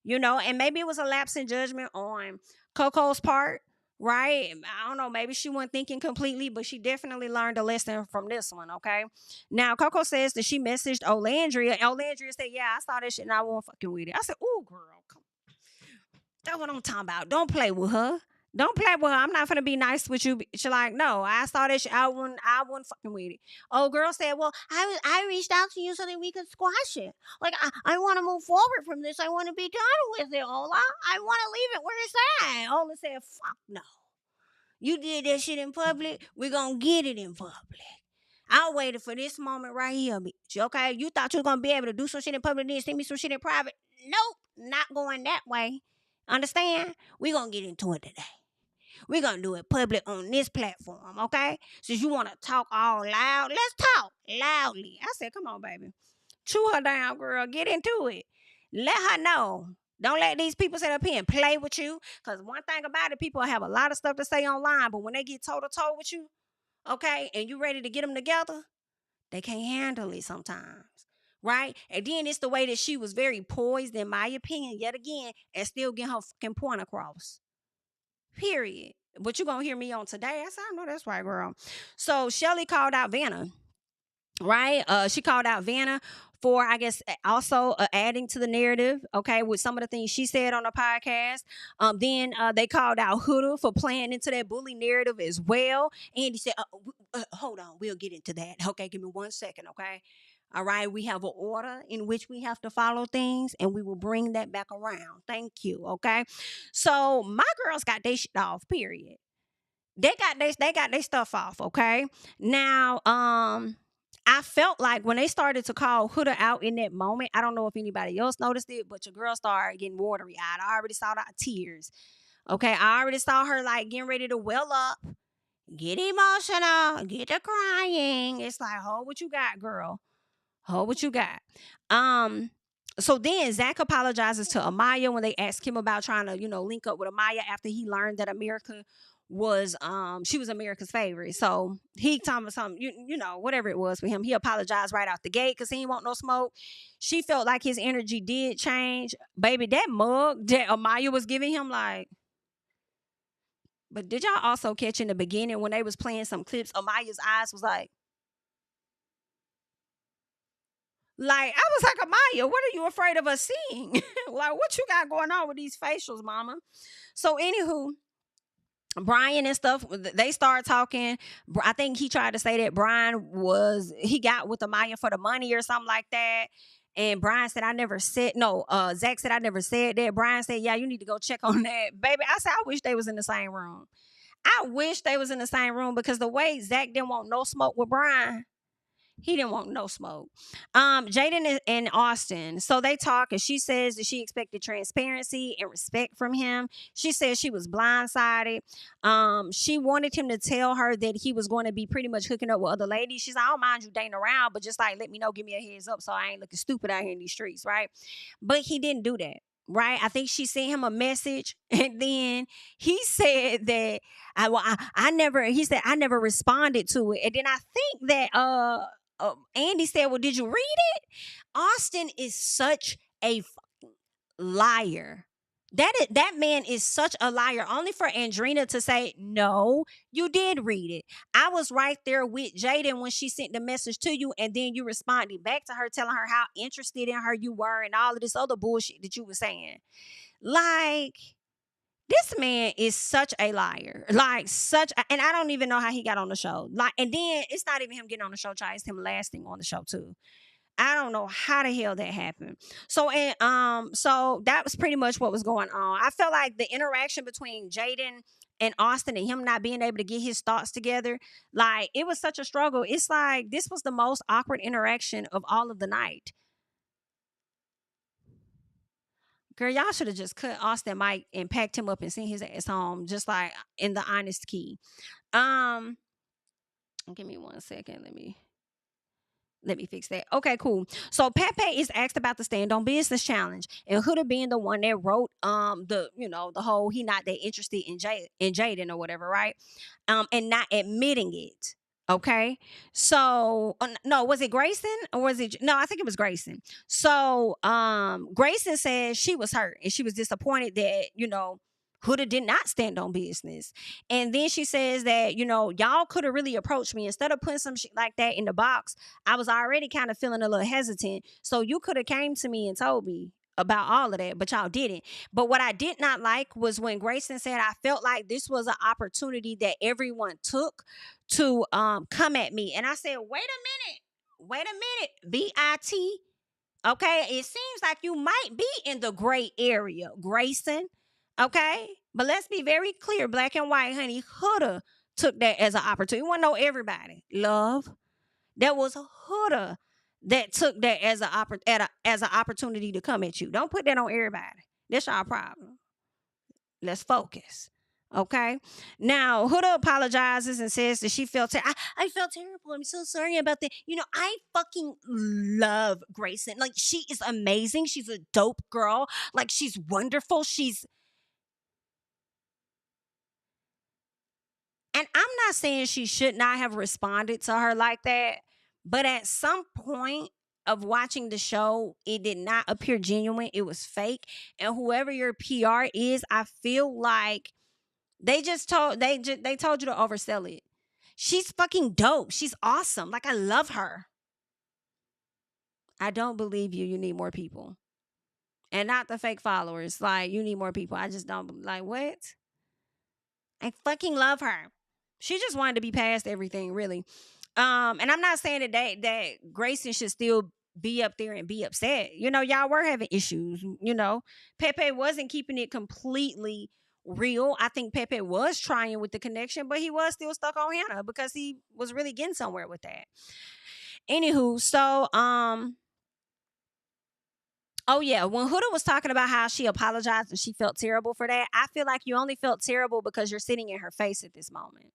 Speaker 1: and maybe it was a lapse in judgment on Coco's part, right? I don't know. Maybe she wasn't thinking completely, but she definitely learned a lesson from this one, okay? Now, Coco says that she messaged Olandria. Olandria said, yeah, I saw that shit and I wasn't fucking with it. I said, oh, girl, come. That's what I'm talking about. Don't play with her. Don't play with her. I'm not gonna be nice with you. She's like, no, I saw that shit. I wouldn't fucking with it. Oh, girl said, well, I reached out to you so that we could squash it. Like, I want to move forward from this. I want to be done with it, Ola. I want to leave it where it's at. Ola said, fuck no. You did that shit in public. We're gonna get it in public. I waited for this moment right here, bitch. Okay, you thought you was gonna be able to do some shit in public, then send me some shit in private. Nope, not going that way. Understand? We're gonna get into it today. We're going to do it public on this platform, okay? Since you want to talk all loud, let's talk loudly. I said, come on, baby. Chew her down, girl. Get into it. Let her know. Don't let these people sit up here and play with you. Because one thing about it, people have a lot of stuff to say online, but when they get toe-to-toe with you, okay, and you ready to get them together, they can't handle it sometimes. Right? And then it's the way that she was very poised, in my opinion, yet again, and still get her fucking point across. Period. But you're going to hear me on today. I said, I know that's right, girl. So Chelley called out Vanna, right? She called out Vanna for, I guess, also adding to the narrative, okay, with some of the things she said on the podcast. Then they called out Huda for playing into that bully narrative as well. Andy said, hold on, we'll get into that. Okay, give me 1 second, okay? All right, we have an order in which we have to follow things, and we will bring that back around. Thank you. Okay, so my girls got their shit off. Period. They got their stuff off. Okay. Now, I felt like when they started to call Huda out in that moment, I don't know if anybody else noticed it, but your girl started getting watery eyed. I already saw the tears. Okay, I already saw her like getting ready to well up, get emotional, get to crying. It's like, hold what you got, girl. Hold what you got. So then Zach apologizes to Amaya when they ask him about trying to, link up with Amaya after he learned that America was she was America's favorite. So he talking about something, whatever it was for him. He apologized right out the gate because he didn't want no smoke. She felt like his energy did change. Baby, that mug that Amaya was giving him, like. But did y'all also catch in the beginning when they was playing some clips, Amaya's eyes was like, I was like, Amaya, what are you afraid of us seeing? Like, what you got going on with these facials, mama? So, anywho, Brian and stuff, they start talking. I think he tried to say that he got with Amaya for the money or something like that. And Brian said, Zach said, I never said that. Brian said, yeah, you need to go check on that. Baby, I said, I wish they was in the same room. I wish they was in the same room because the way Zach didn't want no smoke with Brian, he didn't want no smoke. Jaden and Austin. So they talk and she says that she expected transparency and respect from him. She says she was blindsided. She wanted him to tell her that he was going to be pretty much hooking up with other ladies. She's like, I don't mind you dating around, but just like, let me know, give me a heads up so I ain't looking stupid out here in these streets, right? But he didn't do that. Right, I think she sent him a message, and then he said that I never responded to it, and then I think that Andy said, well, did you read it? Austin is such a liar. That man is such a liar. Only for Andrina to say, no, you did read it. I was right there with Jaden when she sent the message to you, and then you responded back to her telling her how interested in her you were and all of this other bullshit that you were saying. Like, this man is such a liar. And I don't even know how he got on the show. And then it's not even him getting on the show, child. It's him lasting on the show too. I don't know how the hell that happened. So that was pretty much what was going on. I felt like the interaction between Jaden and Austin and him not being able to get his thoughts together, like, it was such a struggle. It's like this was the most awkward interaction of all of the night. Girl, y'all should have just cut Austin mic and packed him up and sent his ass home, just like in the honest key. Give me 1 second. Let me fix that. Okay, cool. So Pepe is asked about the Stand on Business challenge, and Huda being the one that wrote the whole he not that interested in Jaden or whatever, right? And not admitting it. Okay. So, no, was it Grayson or was it? No, I think it was Grayson. So, Grayson said she was hurt and she was disappointed that, Huda did not stand on business. And then she says that, y'all could have really approached me instead of putting some shit like that in the box. I was already kind of feeling a little hesitant. So you could have came to me and told me about all of that, but y'all didn't. But what I did not like was when Grayson said, I felt like this was an opportunity that everyone took to come at me. And I said, wait a minute, BIT. Okay, it seems like you might be in the gray area, Grayson. Okay, but let's be very clear, black and white, honey. Huda took that as an opportunity. You want to know everybody, love. There was a Huda that took that as as an opportunity to come at you. Don't put that on everybody. That's our problem. Let's focus. Okay. Now, Huda apologizes and says that she felt I felt terrible. I'm so sorry about that. I fucking love Grayson. Like, she is amazing. She's a dope girl. Like, she's wonderful. And I'm not saying she should not have responded to her like that, but at some point of watching the show, it did not appear genuine. It was fake. And whoever your PR is, I feel like they told you to oversell it. She's fucking dope. She's awesome. Like, I love her. I don't believe you. You need more people. And not the fake followers. Like, you need more people. I just don't like what? I fucking love her. She just wanted to be past everything, really. And I'm not saying that Grayson should still be up there and be upset. Y'all were having issues. Pepe wasn't keeping it completely real. I think Pepe was trying with the connection, but he was still stuck on Hannah because he was really getting somewhere with that. Anywho, so oh yeah, when Huda was talking about how she apologized and she felt terrible for that, I feel like you only felt terrible because you're sitting in her face at this moment.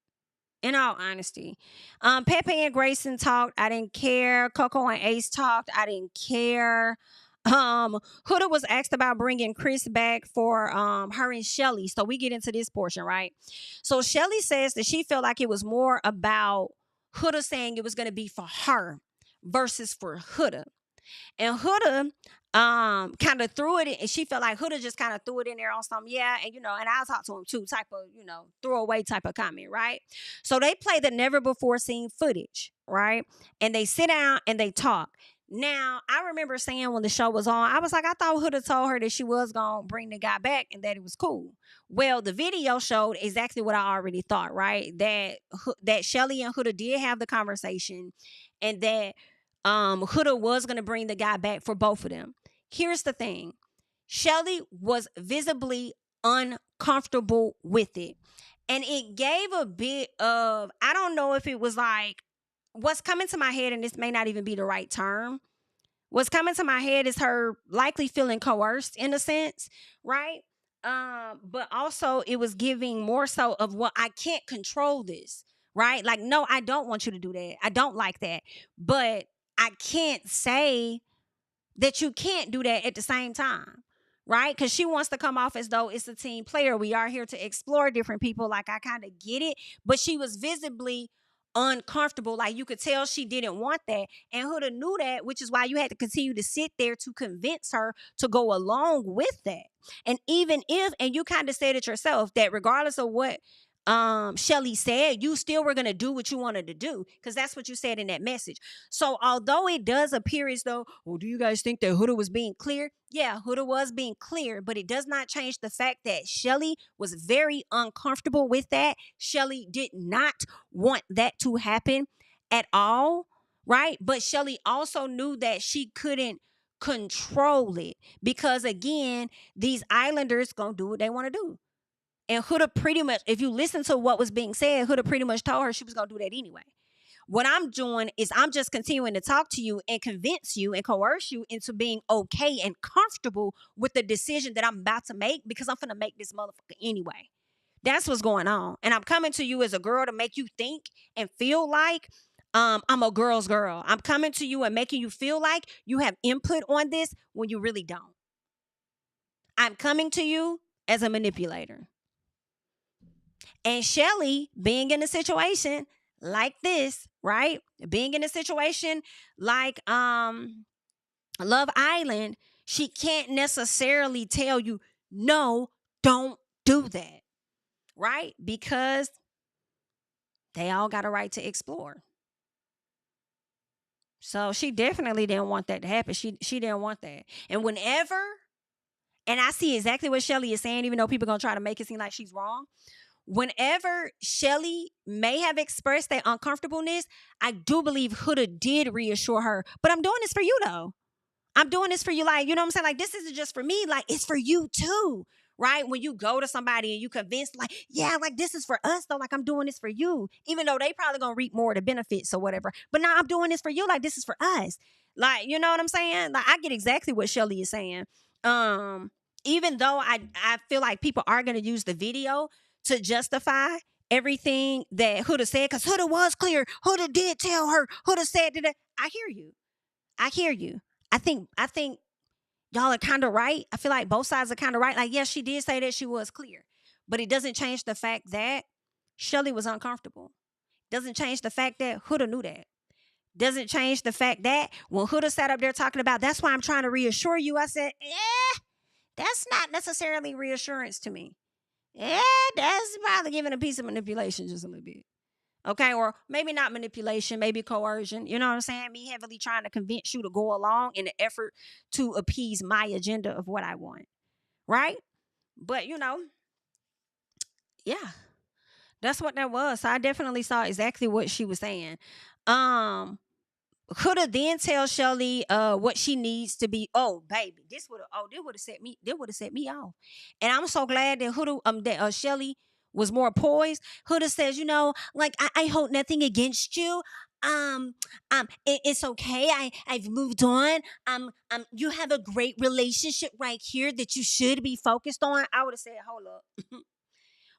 Speaker 1: In all honesty, Pepe and Grayson talked. I didn't care. Coco and Ace talked. I didn't care. Huda was asked about bringing Chris back for her and Chelley. So we get into this portion, right? So Chelley says that she felt like it was more about Huda saying it was going to be for her versus for Huda. And Huda kind of threw it in, and she felt like Huda just kind of threw it in there on something. Yeah, and I'll talk to him too, type of, throwaway type of comment, right? So they play the never before seen footage, right? And they sit down and they talk. Now, I remember saying when the show was on, I was like, I thought Huda told her that she was going to bring the guy back and that it was cool. Well, the video showed exactly what I already thought, right? That Chelley and Huda did have the conversation and that Huda was going to bring the guy back for both of them. Here's the thing. Chelley was visibly uncomfortable with it. And it gave a bit of, I don't know if it was like, what's coming to my head, and this may not even be the right term. What's coming to my head is her likely feeling coerced in a sense, right? But also it was giving more so of, well, I can't control this, right? Like, no, I don't want you to do that. I don't like that. But I can't say that you can't do that at the same time, right? Because she wants to come off as though it's a team player. We are here to explore different people. Like, I kind of get it, but she was visibly uncomfortable. Like, you could tell she didn't want that. And Huda knew that, which is why you had to continue to sit there to convince her to go along with that. And even if, and you kind of said it yourself, that regardless of what Chelley said, you still were going to do what you wanted to do, because that's what you said in that message. So although it does appear as though, well, do you guys think that Huda was being clear? Yeah, Huda was being clear, but it does not change the fact that Chelley was very uncomfortable with that. Chelley did not want that to happen at all, right? But Chelley also knew that she couldn't control it because, again, these islanders gonna do what they want to do. And Huda pretty much, if you listen to what was being said, Huda pretty much told her she was going to do that anyway. What I'm doing is I'm just continuing to talk to you and convince you and coerce you into being okay and comfortable with the decision that I'm about to make, because I'm going to make this motherfucker anyway. That's what's going on. And I'm coming to you as a girl to make you think and feel like I'm a girl's girl. I'm coming to you and making you feel like you have input on this when you really don't. I'm coming to you as a manipulator. And Chelley, being in the situation, like this, right? Being in a situation like Love Island, she can't necessarily tell you, no, don't do that, right? Because they all got a right to explore. So she definitely didn't want that to happen. She didn't want that. And whenever, and I see exactly what Chelley is saying, even though people are gonna try to make it seem like she's wrong. Whenever Chelley may have expressed that uncomfortableness, I do believe Huda did reassure her. But I'm doing this for you though. I'm doing this for you. Like, you know what I'm saying? Like, this isn't just for me. Like, it's for you too. Right? When you go to somebody and you convince, like, yeah, like this is for us though. Like, I'm doing this for you. Even though they probably gonna reap more of the benefits or whatever. But now I'm doing this for you. Like, this is for us. Like, you know what I'm saying? Like, I get exactly what Chelley is saying. Even though I feel like people are gonna use the video to justify everything that Huda said, because Huda was clear. Huda did tell her. Huda said that. I hear you. I hear you. I think y'all are kind of right. I feel like both sides are kind of right. Like, yes, she did say that she was clear, but it doesn't change the fact that Chelley was uncomfortable. Doesn't change the fact that Huda knew that. Doesn't change the fact that when Huda sat up there talking about, that's why I'm trying to reassure you. I said, that's not necessarily reassurance to me. That's probably giving a piece of manipulation just a little bit. Okay, or maybe not manipulation, maybe coercion. You know what I'm saying? Me heavily trying to convince you to go along in the effort to appease my agenda of what I want. Right? But yeah, that's what that was. So I definitely saw exactly what she was saying. Huda then tell Chelley what she needs to be. Oh, baby, this would have set me off. And I'm so glad that Chelley was more poised. Huda says, like I hold nothing against you. It's okay. I've moved on. You have a great relationship right here that you should be focused on. I would have said, hold up.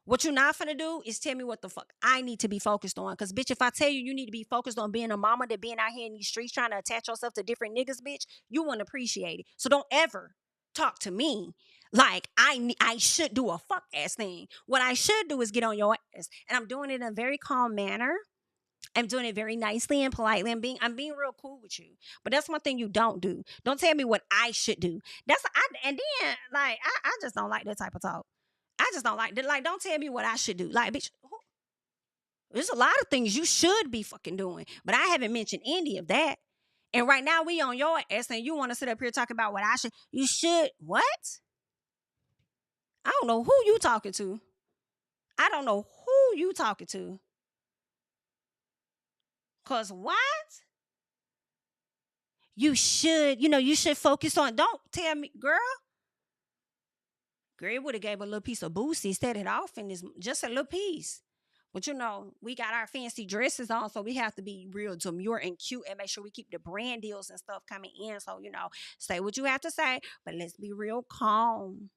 Speaker 1: What you're not finna do is tell me what the fuck I need to be focused on. Because, bitch, if I tell you need to be focused on being a mama that being out here in these streets trying to attach yourself to different niggas, bitch, you wouldn't appreciate it. So don't ever talk to me like I should do a fuck ass thing. What I should do is get on your ass. And I'm doing it in a very calm manner. I'm doing it very nicely and politely. I'm being real cool with you. But that's one thing you don't do. Don't tell me what I should do. And then like I just don't like that type of talk. I just don't like that. Like, don't tell me what I should do. Like, bitch, there's a lot of things you should be fucking doing, but I haven't mentioned any of that. And right now we on your ass and you want to sit up here talking about what I should. You should what? I don't know who you talking to. I don't know who you talking to. Cause what? You should focus on. Don't tell me, girl. Girl, it would have gave a little piece of boosie, set it off in this, just a little piece. But we got our fancy dresses on, so we have to be real demure and cute and make sure we keep the brand deals and stuff coming in. So, say what you have to say, but let's be real calm.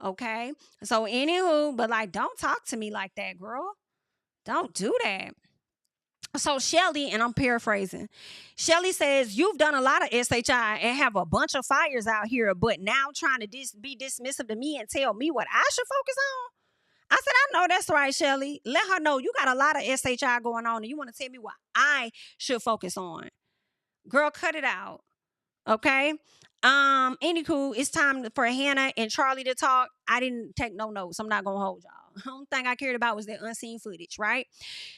Speaker 1: Okay? So, anywho, but like, don't talk to me like that, girl. Don't do that. So Chelley, and I'm paraphrasing, Chelley says, you've done a lot of SHI and have a bunch of fires out here, but now trying to be dismissive to me and tell me what I should focus on? I said, I know that's right, Chelley. Let her know you got a lot of SHI going on and you want to tell me what I should focus on. Girl, cut it out. Okay? Anywho, it's time for Hannah and Charlie to talk. I didn't take no notes. I'm not gonna hold y'all. The only thing I cared about was the unseen footage, right?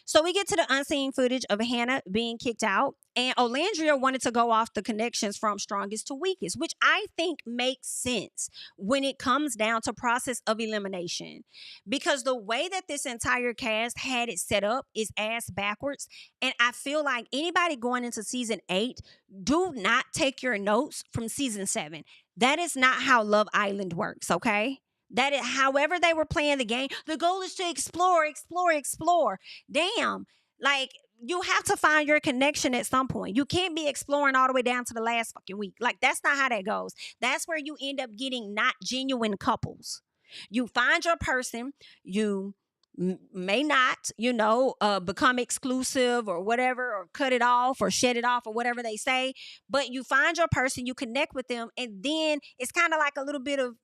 Speaker 1: So we get to the unseen footage of Hannah being kicked out, and Olandria wanted to go off the connections from strongest to weakest, which I think makes sense when it comes down to process of elimination. Because the way that this entire cast had it set up is ass backwards. And I feel like anybody going into season 8, do not take your notes from season 7. That is not how Love Island works, okay? That is, however they were playing the game, the goal is to explore. Damn. Like, you have to find your connection at some point. You can't be exploring all the way down to the last fucking week. Like, that's not how that goes. That's where you end up getting not genuine couples. You find your person, you may not, become exclusive or whatever, or cut it off or shed it off or whatever they say. But you find your person, you connect with them, and then it's kind of like a little bit of,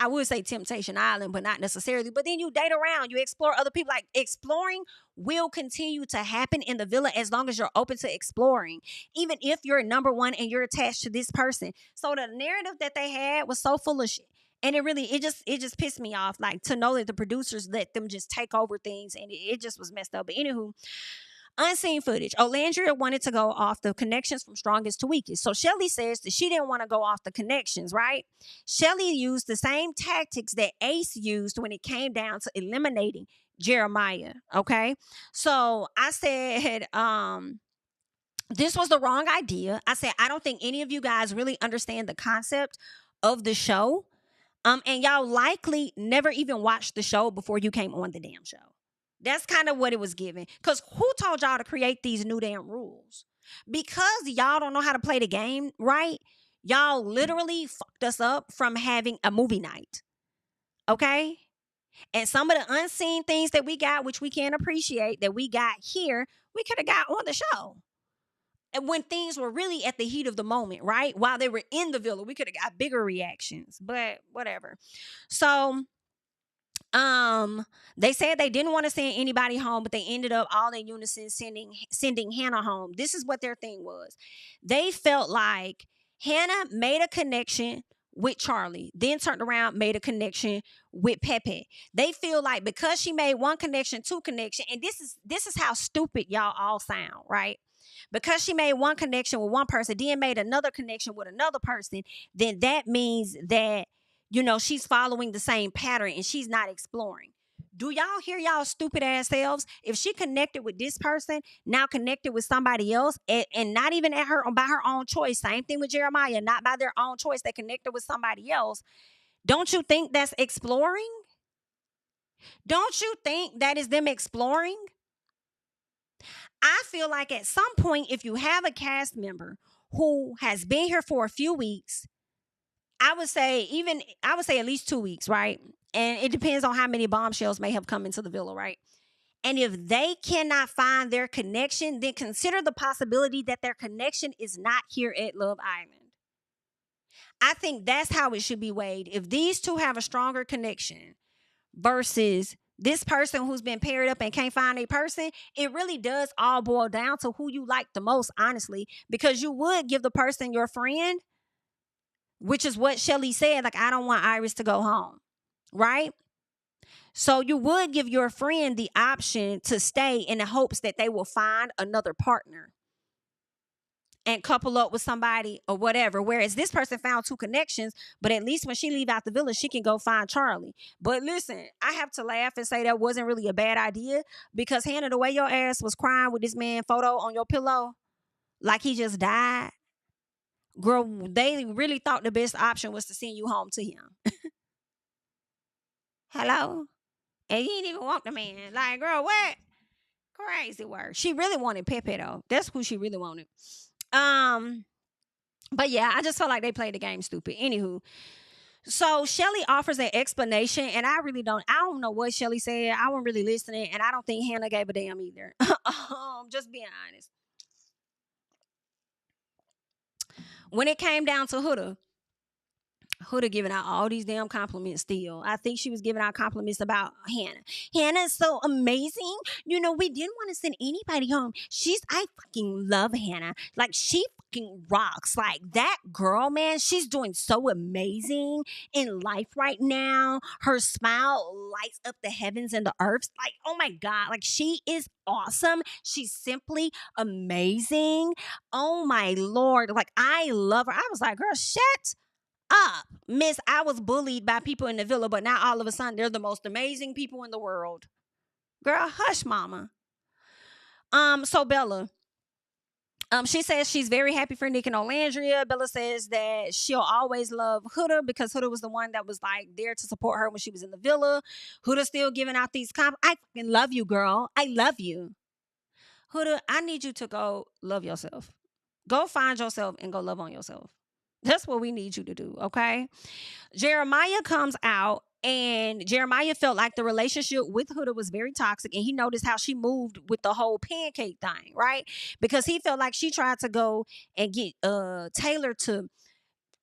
Speaker 1: I would say Temptation Island, but not necessarily. But then you date around, you explore other people. Like, exploring will continue to happen in the villa as long as you're open to exploring, even if you're number one and you're attached to this person. So the narrative that they had was so full of shit. And it just pissed me off, like, to know that the producers let them just take over things, and it just was messed up. But anywho, unseen footage. Olandria wanted to go off the connections from strongest to weakest. So Chelley says that she didn't want to go off the connections, right? Chelley used the same tactics that Ace used when it came down to eliminating Jeremiah. Okay. So I said, this was the wrong idea. I said, I don't think any of you guys really understand the concept of the show. And y'all likely never even watched the show before you came on the damn show. That's kind of what it was given. Because who told y'all to create these new damn rules? Because y'all don't know how to play the game, right? Y'all literally fucked us up from having a movie night. Okay? And some of the unseen things that we got, which we can't appreciate, that we got here, we could have got on the show. And when things were really at the heat of the moment, right? While they were in the villa, we could have got bigger reactions, but whatever. So, they said they didn't want to send anybody home, but they ended up all in unison sending Hannah home. This is what their thing was. They felt like Hannah made a connection with Charlie, then turned around, made a connection with Pepe. They feel like because she made one connection, two connection, and this is how stupid y'all all sound, right? Because she made one connection with one person, then made another connection with another person, then that means that, you know, she's following the same pattern and she's not exploring. Do y'all hear y'all stupid ass selves? If she connected with this person, now connected with somebody else, and not even at her by her own choice, same thing with Jeremiah, not by their own choice, they connected with somebody else. Don't you think that's exploring? Don't you think that is them exploring? I feel like at some point, if you have a cast member who has been here for a few weeks, I would say at least 2 weeks, right? And it depends on how many bombshells may have come into the villa, right? And if they cannot find their connection, then consider the possibility that their connection is not here at Love Island. I think that's how it should be weighed. If these two have a stronger connection versus this person who's been paired up and can't find a person, it really does all boil down to who you like the most, honestly, because you would give the person your friend, which is what Chelley said, like, I don't want Iris to go home, right? So you would give your friend the option to stay in the hopes that they will find another partner and couple up with somebody or whatever. Whereas this person found two connections, but at least when she leave out the village, she can go find Charlie. But listen, I have to laugh and say that wasn't really a bad idea, because Hannah, the way your ass was crying with this man photo on your pillow, like he just died, girl, they really thought the best option was to send you home to him. Hello? And you didn't even want the man. Like, girl, what? Crazy word. She really wanted Pepe, though. That's who she really wanted. But yeah, I just felt like they played the game stupid. Anywho, so Chelley offers an explanation, and I don't know what Chelley said. I wasn't really listening, and I don't think Hannah gave a damn either. Just being honest. When it came down to Huda giving out all these damn compliments still. I think she was giving out compliments about Hannah. Hannah's so amazing. You know, we didn't want to send anybody home. I fucking love Hannah. Like, she fucking rocks. Like, that girl, man, she's doing so amazing in life right now. Her smile lights up the heavens and the earth. Like, oh my God. Like, she is awesome. She's simply amazing. Oh my Lord. Like, I love her. I was like, girl, shut up, miss. I was bullied by people in the villa, but now all of a sudden they're the most amazing people in the world. Girl, hush, mama. So Bella, she says she's very happy for Nick and Olandria. Bella says that she'll always love Huda because Huda was the one that was like there to support her when she was in the villa. Huda's still giving out these I fucking love you, girl. I love you. Huda, I need you to go love yourself. Go find yourself and go love on yourself. That's what we need you to do, okay? Jeremiah comes out, and Jeremiah felt like the relationship with Huda was very toxic, and he noticed how she moved with the whole pancake thing, right? Because he felt like she tried to go and get Taylor to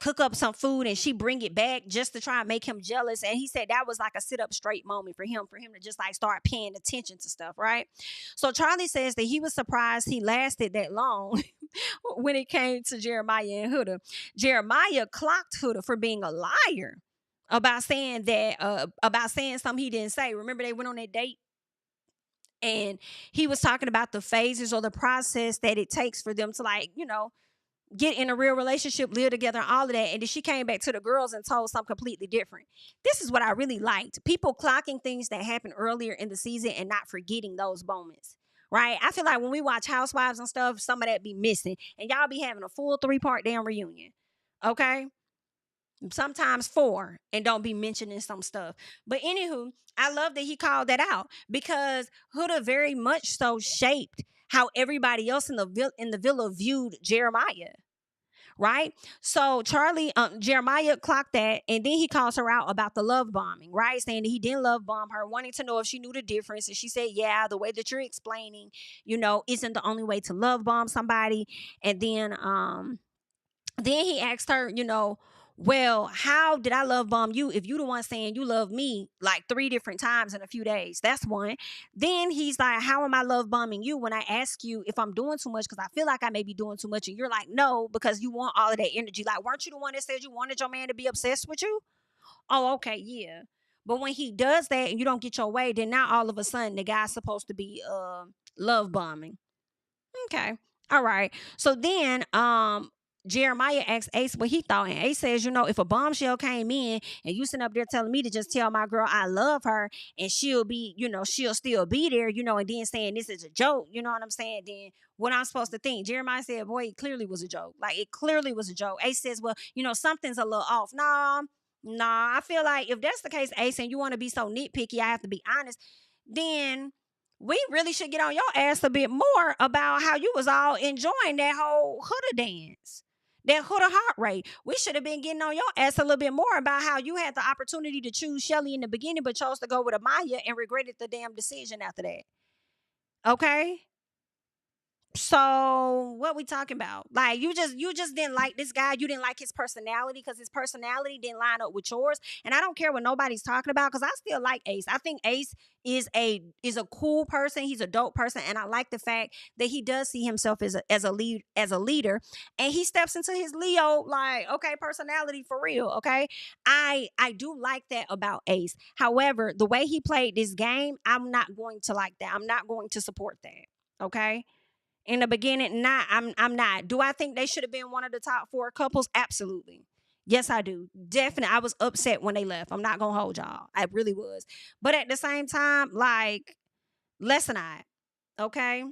Speaker 1: cook up some food and she bring it back just to try and make him jealous. And he said that was like a sit up straight moment for him to just like start paying attention to stuff, right? So Charlie says that he was surprised he lasted that long when it came to Jeremiah and Huda. Jeremiah clocked Huda for being a liar about saying something he didn't say. Remember they went on that date and he was talking about the phases or the process that it takes for them to, like, get in a real relationship, live together, and all of that. And then she came back to the girls and told something completely different. This is what I really liked. People clocking things that happened earlier in the season and not forgetting those moments. Right? I feel like when we watch Housewives and stuff, some of that be missing. And y'all be having a full 3-part damn reunion. Okay? Sometimes 4, and don't be mentioning some stuff. But anywho, I love that he called that out because Huda very much so shaped how everybody else in the villa viewed Jeremiah. Right? So Jeremiah clocked that, and then he calls her out about the love bombing, right? Saying that he didn't love bomb her, wanting to know if she knew the difference. And she said, yeah, the way that you're explaining, isn't the only way to love bomb somebody. And then he asked her, well, how did I love bomb you if you the one saying you love me like 3 different times in a few days? That's one. Then he's like, how am I love bombing you when I ask you if I'm doing too much because I feel like I may be doing too much? And you're like, no, because you want all of that energy. Like, weren't you the one that said you wanted your man to be obsessed with you? Oh, okay, yeah. But when he does that and you don't get your way, then now all of a sudden the guy's supposed to be love bombing. Okay. All right. So then Jeremiah asked Ace what he thought, and Ace says, if a bombshell came in and you sitting up there telling me to just tell my girl I love her and she'll still be there, and then saying this is a joke, you know what I'm saying? Then what I'm supposed to think? Jeremiah said, boy, it clearly was a joke. Like, it clearly was a joke. Ace says, well, something's a little off. Nah, I feel like if that's the case, Ace, and you want to be so nitpicky, I have to be honest, then we really should get on your ass a bit more about how you was all enjoying that whole Huda dance. That Huda heart rate. We should have been getting on your ass a little bit more about how you had the opportunity to choose Chelley in the beginning, but chose to go with Amaya and regretted the damn decision after that. Okay? So what we talking about? Like, you just didn't like this guy. You didn't like his personality because his personality didn't line up with yours. And I don't care what nobody's talking about because I still like Ace. I think Ace is a cool person. He's a dope person, and I like the fact that he does see himself as a leader, and he steps into his Leo personality for real. Okay, I do like that about Ace. However, the way he played this game, I'm not going to like that. I'm not going to support that. Okay. In the beginning, I'm not. Do I think they should have been one of the top 4 couples? Absolutely. Yes, I do. Definitely. I was upset when they left. I'm not gonna hold y'all. I really was. But at the same time, like, let's not. Okay.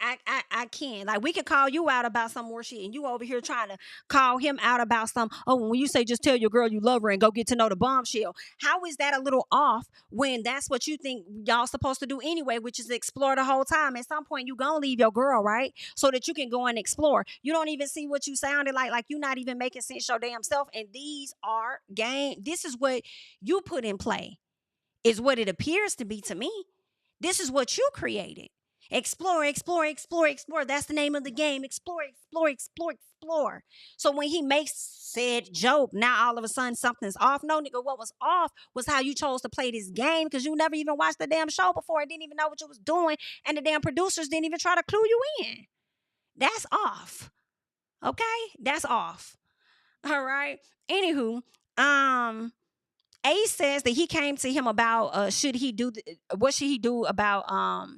Speaker 1: I can. Like, we could call you out about some more shit, and you over here trying to call him out about some. Oh, when you say just tell your girl you love her and go get to know the bombshell, how is that a little off when that's what you think y'all supposed to do anyway, which is explore the whole time? At some point, you gonna leave your girl, right? So that you can go and explore. You don't even see what you sounded like you're not even making sense your damn self. And these are game. This is what you put in play, is what it appears to be to me. This is what you created. Explore, explore, explore, explore. That's the name of the game. Explore, explore, explore, explore. So when he makes said joke, now all of a sudden something's off. No, nigga, what was off was how you chose to play this game because you never even watched the damn show before and didn't even know what you was doing, and the damn producers didn't even try to clue you in. That's off. Okay? That's off. All right. Anywho, Ace says that he came to him about what should he do about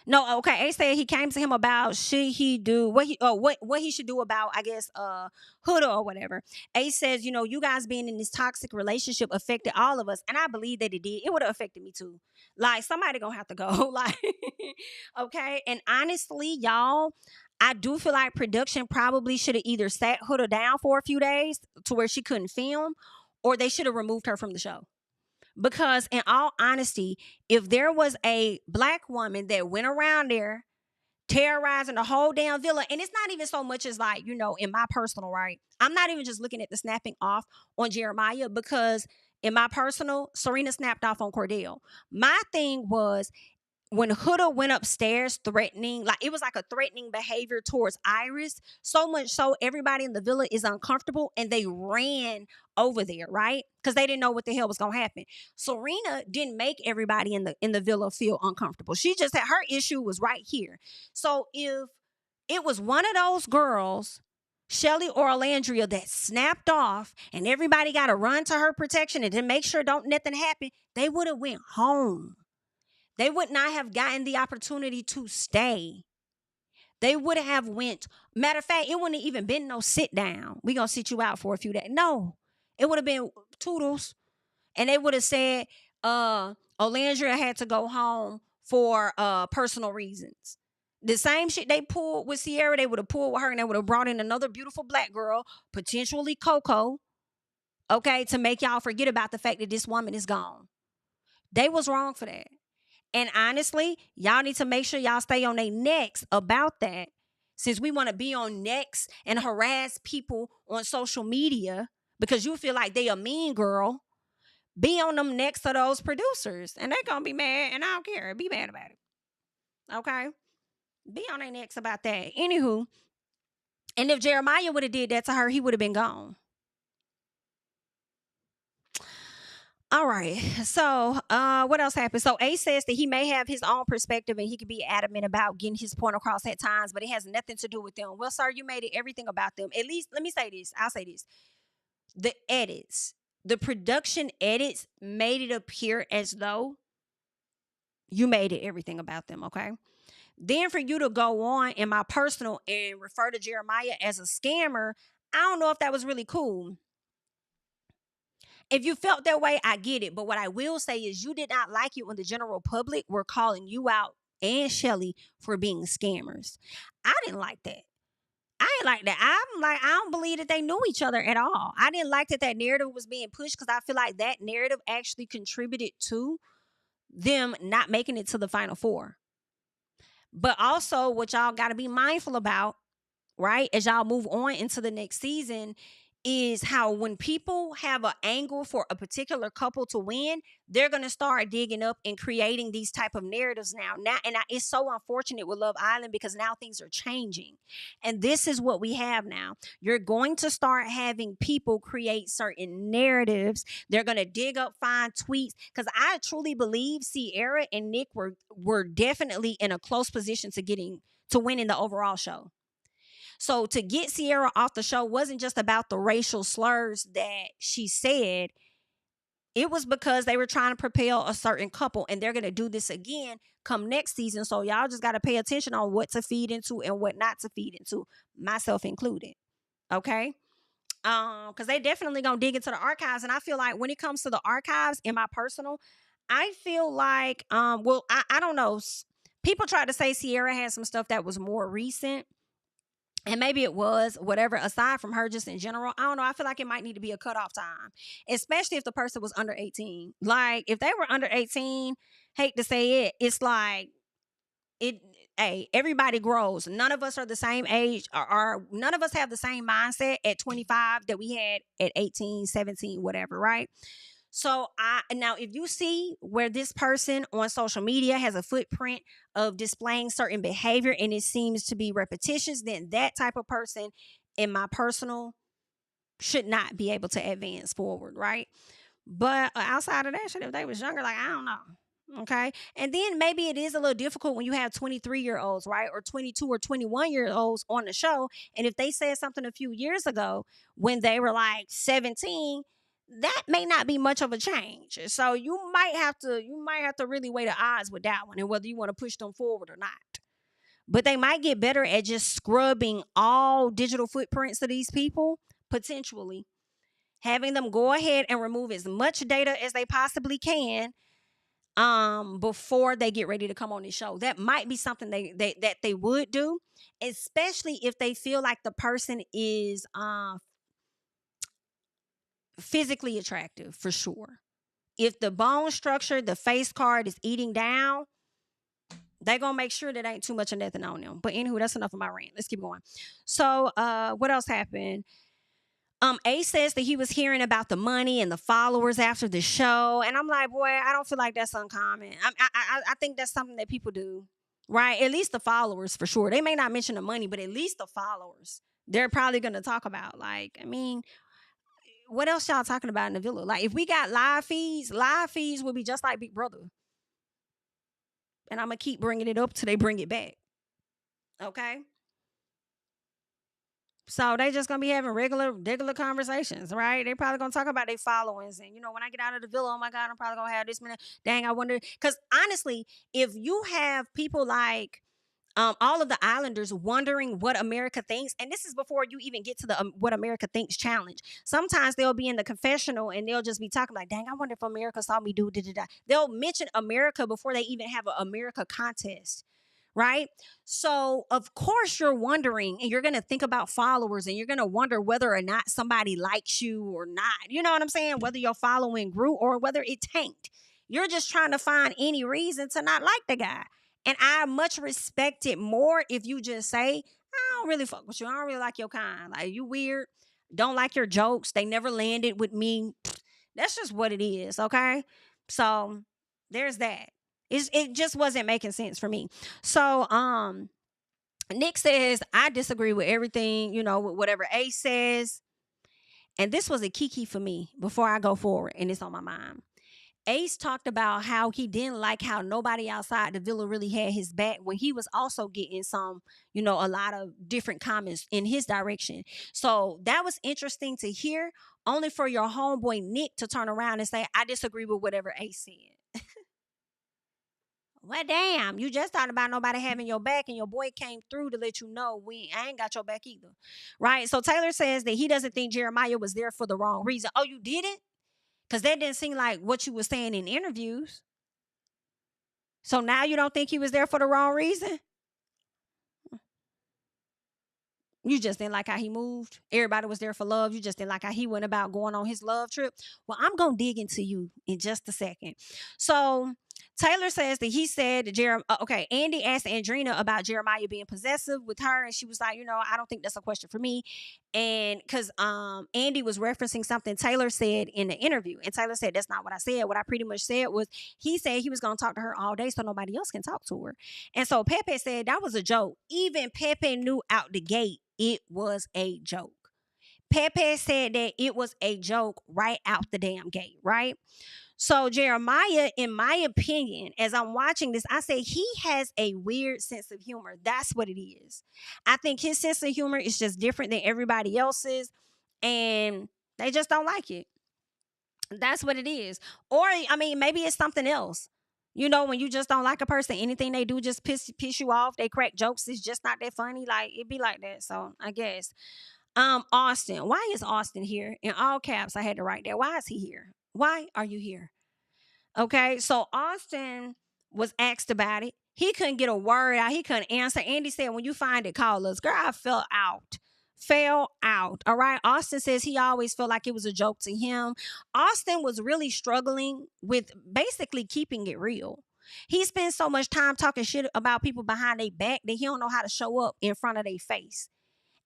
Speaker 1: no, okay. Ace said he came to him about should he do what he should do about, I guess, Huda or whatever. Ace says, you guys being in this toxic relationship affected all of us, and I believe that it did. It would have affected me too. Like, somebody gonna have to go. Like, okay. And honestly, y'all, I do feel like production probably should have either sat Huda down for a few days to where she couldn't film, or they should have removed her from the show. Because in all honesty, if there was a black woman that went around there terrorizing the whole damn villa, and it's not even so much as like, in my personal, right? I'm not even just looking at the snapping off on Jeremiah, because in my personal, Serena snapped off on Cordell. My thing was, when Huda went upstairs threatening, like it was like a threatening behavior towards Iris, so much so everybody in the villa is uncomfortable and they ran over there, right? Because they didn't know what the hell was gonna happen. Serena didn't make everybody in the villa feel uncomfortable. She just had her issue was right here. So if it was one of those girls, Chelley or Olandria, that snapped off and everybody got to run to her protection and to make sure don't nothing happen, they would have went home. They would not have gotten the opportunity to stay. They would have went. Matter of fact, it wouldn't have even been no sit down. We gonna sit you out for a few days. No, it would have been toodles, and they would have said, Olandria had to go home for personal reasons. The same shit they pulled with Sierra, they would have pulled with her, and they would have brought in another beautiful black girl, potentially Coco, okay, to make y'all forget about the fact that this woman is gone. They was wrong for that. And honestly, y'all need to make sure y'all stay on their necks about that. Since we want to be on necks and harass people on social media because you feel like they a mean girl, be on them necks of those producers. And they're going to be mad, and I don't care. Be mad about it. Okay? Be on their necks about that. Anywho, and if Jeremiah would have did that to her, he would have been gone. All right. So, what else happened? So, Ace says that he may have his own perspective and he could be adamant about getting his point across at times, but it has nothing to do with them. Well, sir, you made it everything about them. At least, let me say this. I'll say this. The edits, the production edits made it appear as though you made it everything about them, okay? Then for you to go on in my personal and refer to Jeremiah as a scammer, I don't know if that was really cool. If you felt that way, I get it. But what I will say is you did not like it when the general public were calling you out and Chelley for being scammers. I didn't like that. I ain't like that. I'm like, I don't believe that they knew each other at all. I didn't like that narrative was being pushed because I feel like that narrative actually contributed to them not making it to the Final Four. But also what y'all got to be mindful about, right, as y'all move on into the next season, is how when people have an angle for a particular couple to win, they're going to start digging up and creating these type of narratives now. It's so unfortunate with Love Island because now things are changing. And this is what we have now. You're going to start having people create certain narratives. They're going to dig up, find tweets. Because I truly believe Sierra and Nick were definitely in a close position to winning the overall show. So to get Sierra off the show wasn't just about the racial slurs that she said. It was because they were trying to propel a certain couple, and they're going to do this again come next season. So y'all just got to pay attention on what to feed into and what not to feed into, myself included. Okay? Because they definitely going to dig into the archives. And I feel like when it comes to the archives, in my personal, I feel like, I don't know. People try to say Sierra had some stuff that was more recent. And maybe it was whatever, aside from her just in general. I don't know. I feel like it might need to be a cutoff time, especially if the person was under 18. Like, if they were under 18, hate to say it, it's like, hey, everybody grows. None of us are the same age, or none of us have the same mindset at 25 that we had at 18, 17, whatever, right? So now if you see where this person on social media has a footprint of displaying certain behavior and it seems to be repetitious, then that type of person, in my personal, should not be able to advance forward, right? But outside of that shit, if they was younger, like, I don't know. Okay. And then maybe it is a little difficult when you have 23-year-olds, right? Or 22 or 21-year-olds on the show. And if they said something a few years ago when they were like 17, that may not be much of a change. So you might have to really weigh the odds with that one and whether you want to push them forward or not. But they might get better at just scrubbing all digital footprints of these people, potentially. Having them go ahead and remove as much data as they possibly can before they get ready to come on the show. That might be something that they would do, especially if they feel like the person is physically attractive, for sure. If the bone structure, the face card is eating down, they're going to make sure that ain't too much of nothing on them. But anywho, that's enough of my rant. Let's keep going. So what else happened? Ace says that he was hearing about the money and the followers after the show, and I'm like, boy, I don't feel like that's uncommon. I think that's something that people do, right? At least the followers, for sure. They may not mention the money, but at least the followers, they're probably going to talk about. Like, I mean, what else y'all talking about in the villa? Like, if we got live feeds will be just like Big Brother, and I'm gonna keep bringing it up till they bring it back. Okay. So they just gonna be having regular conversations, right? They probably gonna talk about their followings, and when I get out of the villa, oh my god, I'm probably gonna have this minute. Dang, I wonder, because honestly, if you have people like all of the islanders wondering what America thinks, and this is before you even get to the what America thinks challenge. Sometimes they'll be in the confessional and they'll just be talking like, dang, I wonder if America saw me do da da da. They'll mention America before they even have an America contest. Right. So, of course, you're wondering and you're going to think about followers and you're going to wonder whether or not somebody likes you or not. You know what I'm saying? Whether your following grew or whether it tanked. You're just trying to find any reason to not like the guy. And I much respect it more if you just say, I don't really fuck with you. I don't really like your kind. Like, you weird. Don't like your jokes. They never landed with me. That's just what it is. Okay. So, there's that. It just wasn't making sense for me. So, Nick says, I disagree with everything, with whatever Ace says. And this was a kiki for me before I go forward, and it's on my mind. Ace talked about how he didn't like how nobody outside the villa really had his back when he was also getting some, a lot of different comments in his direction. So that was interesting to hear, only for your homeboy Nick to turn around and say, I disagree with whatever Ace said. Well, damn, you just thought about nobody having your back and your boy came through to let you know I ain't got your back either. Right? So Taylor says that he doesn't think Jeremiah was there for the wrong reason. Oh, you didn't? Because that didn't seem like what you were saying in interviews. So now you don't think he was there for the wrong reason? You just didn't like how he moved. Everybody was there for love. You just didn't like how he went about going on his love trip. Well, I'm going to dig into you in just a second. So Taylor says that he said that Andy asked Andrina about Jeremiah being possessive with her. And she was like, I don't think that's a question for me. And because Andy was referencing something Taylor said in the interview. And Taylor said, that's not what I said. What I pretty much said was he said he was going to talk to her all day so nobody else can talk to her. And so Pepe said that was a joke. Even Pepe knew out the gate it was a joke. Pepe said that it was a joke right out the damn gate, right? So Jeremiah, in my opinion, as I'm watching this, I say he has a weird sense of humor. That's what it is. I think his sense of humor is just different than everybody else's, and they just don't like it. That's what it is. Or, maybe it's something else. When you just don't like a person, anything they do just piss you off. They crack jokes. It's just not that funny. Like, it be like that. So, I guess. Austin. Why is Austin here? In all caps, I had to write that. Why is he here? Why are you here? Okay, so Austin was asked about it. He couldn't get a word out. He couldn't answer. Andy said, when you find it, call us. Girl, I fell out. All right. Austin says he always felt like it was a joke to him. Austin was really struggling with basically keeping it real. He spends so much time talking shit about people behind their back that he don't know how to show up in front of their face.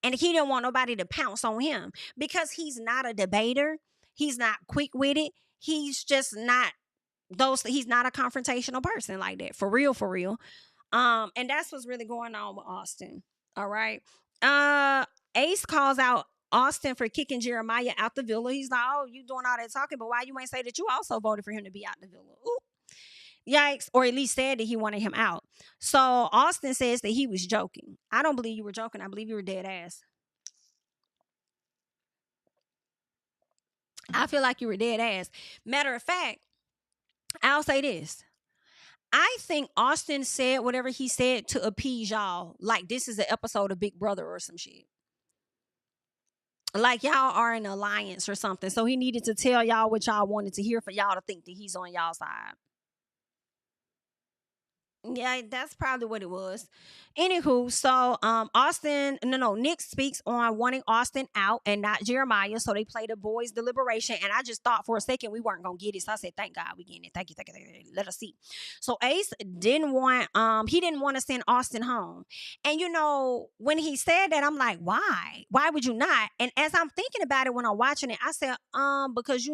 Speaker 1: And he didn't want nobody to pounce on him because he's not a debater. He's not quick-witted. He's just not he's not a confrontational person like that. For real. And that's what's really going on with Austin. All right. Ace calls out Austin for kicking Jeremiah out the villa. He's like, oh, you doing all that talking, but why you ain't say that you also voted for him to be out the villa? Ooh. Yikes. Or at least said that he wanted him out. So Austin says that he was joking. I don't believe you were joking. I believe you were dead ass. I feel like you were dead ass. Matter of fact, I'll say this. I think Austin said whatever he said to appease y'all. Like this is an episode of Big Brother or some shit. Like y'all are in an alliance or something. So he needed to tell y'all what y'all wanted to hear for y'all to think that he's on y'all side. Yeah, that's probably what it was. Anywho, so Austin, no, Nick speaks on wanting Austin out and not Jeremiah. So they play the boys' deliberation. And I just thought for a second we weren't gonna get it. So I said, thank God we getting it. Thank you, thank you, thank you. Let us see. So Ace he didn't want to send Austin home. And when he said that, I'm like, why? Why would you not? And as I'm thinking about it when I'm watching it, I said, because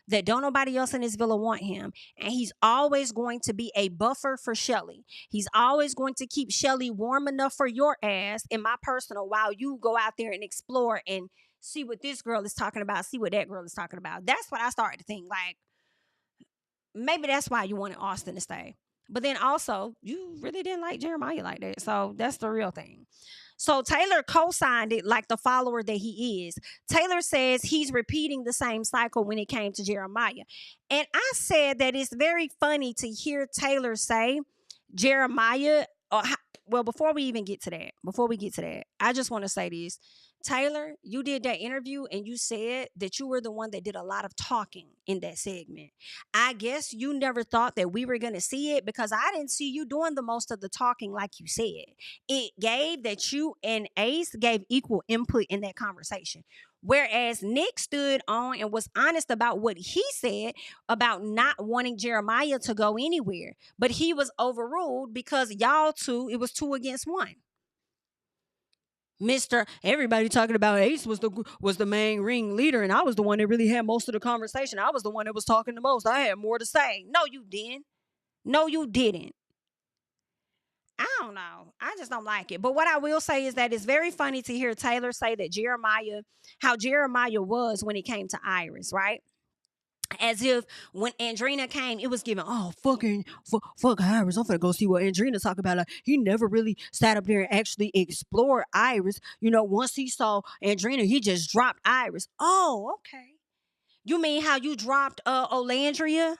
Speaker 1: that don't nobody else in this villa want him. And he's always going to be a buffer for Chelley. He's always going to keep Chelley warm enough for your ass, in my personal, while you go out there and explore and see what this girl is talking about, see what that girl is talking about. That's what I started to think. Like, maybe that's why you wanted Austin to stay. But then also, you really didn't like Jeremiah like that. So that's the real thing. So Taylor co-signed it like the follower that he is. Taylor says he's repeating the same cycle when it came to Jeremiah. And I said that it's very funny to hear Taylor say Jeremiah. Well, before we get to that, I just want to say this. Taylor, you did that interview and you said that you were the one that did a lot of talking in that segment. I guess you never thought that we were going to see it because I didn't see you doing the most of the talking like you said. It gave that you and Ace gave equal input in that conversation. Whereas Nick stood on and was honest about what he said about not wanting Jeremiah to go anywhere. But he was overruled because it was 2 against 1. Mr. Everybody talking about Ace was the main ring leader, and I was the one that really had most of the conversation. I was the one that was talking the most. I had more to say. No, you didn't. No, you didn't. I don't know. I just don't like it. But what I will say is that it's very funny to hear Taylor say that how Jeremiah was when it came to Iris, right? As if when Andrina came, it was given, oh, fuck Iris. I'm finna go see what Andrina talk about. Like, he never really sat up there and actually explored Iris. Once he saw Andrina, he just dropped Iris. Oh, okay. You mean how you dropped Olandria?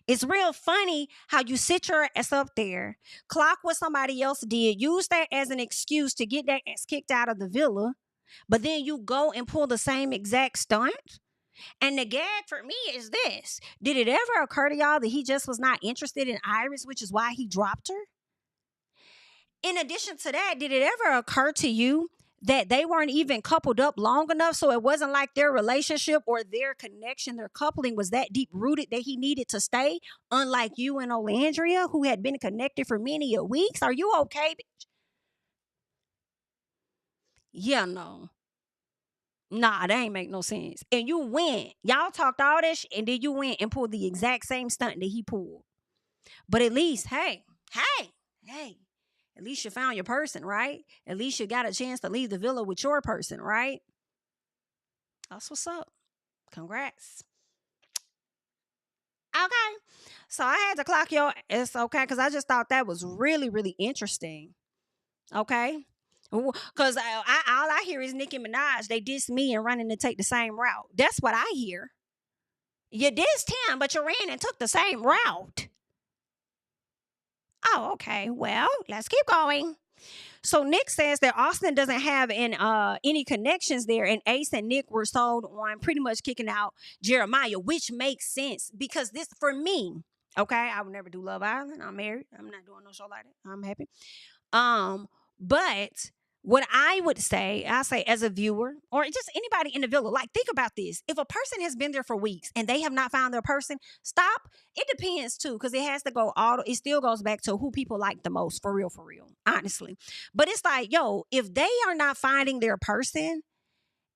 Speaker 1: It's real funny how you sit your ass up there, clock what somebody else did, use that as an excuse to get that ass kicked out of the villa, but then you go and pull the same exact stunt. And the gag for me is this. Did it ever occur to y'all that he just was not interested in Iris, which is why he dropped her? In addition to that, did it ever occur to you that they weren't even coupled up long enough, so it wasn't like their relationship or their connection, their coupling was that deep rooted that he needed to stay, unlike you and Olandria, who had been connected for many a weeks? Are you okay, bitch? Yeah, no. Nah, that ain't make no sense. And you went. Y'all talked all that shit, and then you went and pulled the exact same stunt that he pulled. But at least, hey, at least you found your person, right? At least you got a chance to leave the villa with your person, right? That's what's up. Congrats. Okay. So I had to clock your. It's okay, because I just thought that was really, really interesting. Okay. Because all I hear is Nicki Minaj. They diss me and running to take the same route. That's what I hear. You dissed him, but you ran and took the same route. Oh, okay. Well, let's keep going. So Nick says that Austin doesn't have any connections there, and Ace and Nick were sold on pretty much kicking out Jeremiah, which makes sense because this for me. Okay, I would never do Love Island. I'm married. I'm not doing no show like that. I'm happy. But what I would say, I say as a viewer or just anybody in the villa, like think about this. If a person has been there for weeks and they have not found their person, stop. It depends too, because it has to go it still goes back to who people like the most, for real, honestly. But it's like, yo, if they are not finding their person,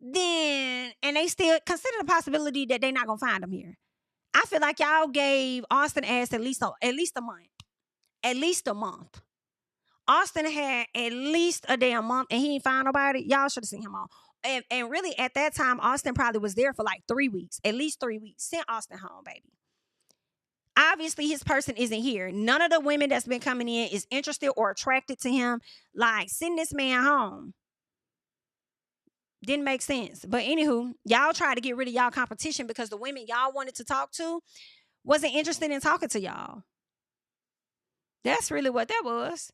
Speaker 1: then, and they still consider the possibility that they're not going to find them here. I feel like y'all gave Austin ass at least a month. At least a month. Austin had at least a damn month and he ain't found nobody. Y'all should have seen him on. And really at that time, Austin probably was there for like 3 weeks, at least 3 weeks. Send Austin home, baby. Obviously, his person isn't here. None of the women that's been coming in is interested or attracted to him. Like, send this man home. Didn't make sense. But anywho, y'all tried to get rid of y'all competition because the women y'all wanted to talk to wasn't interested in talking to y'all. That's really what that was.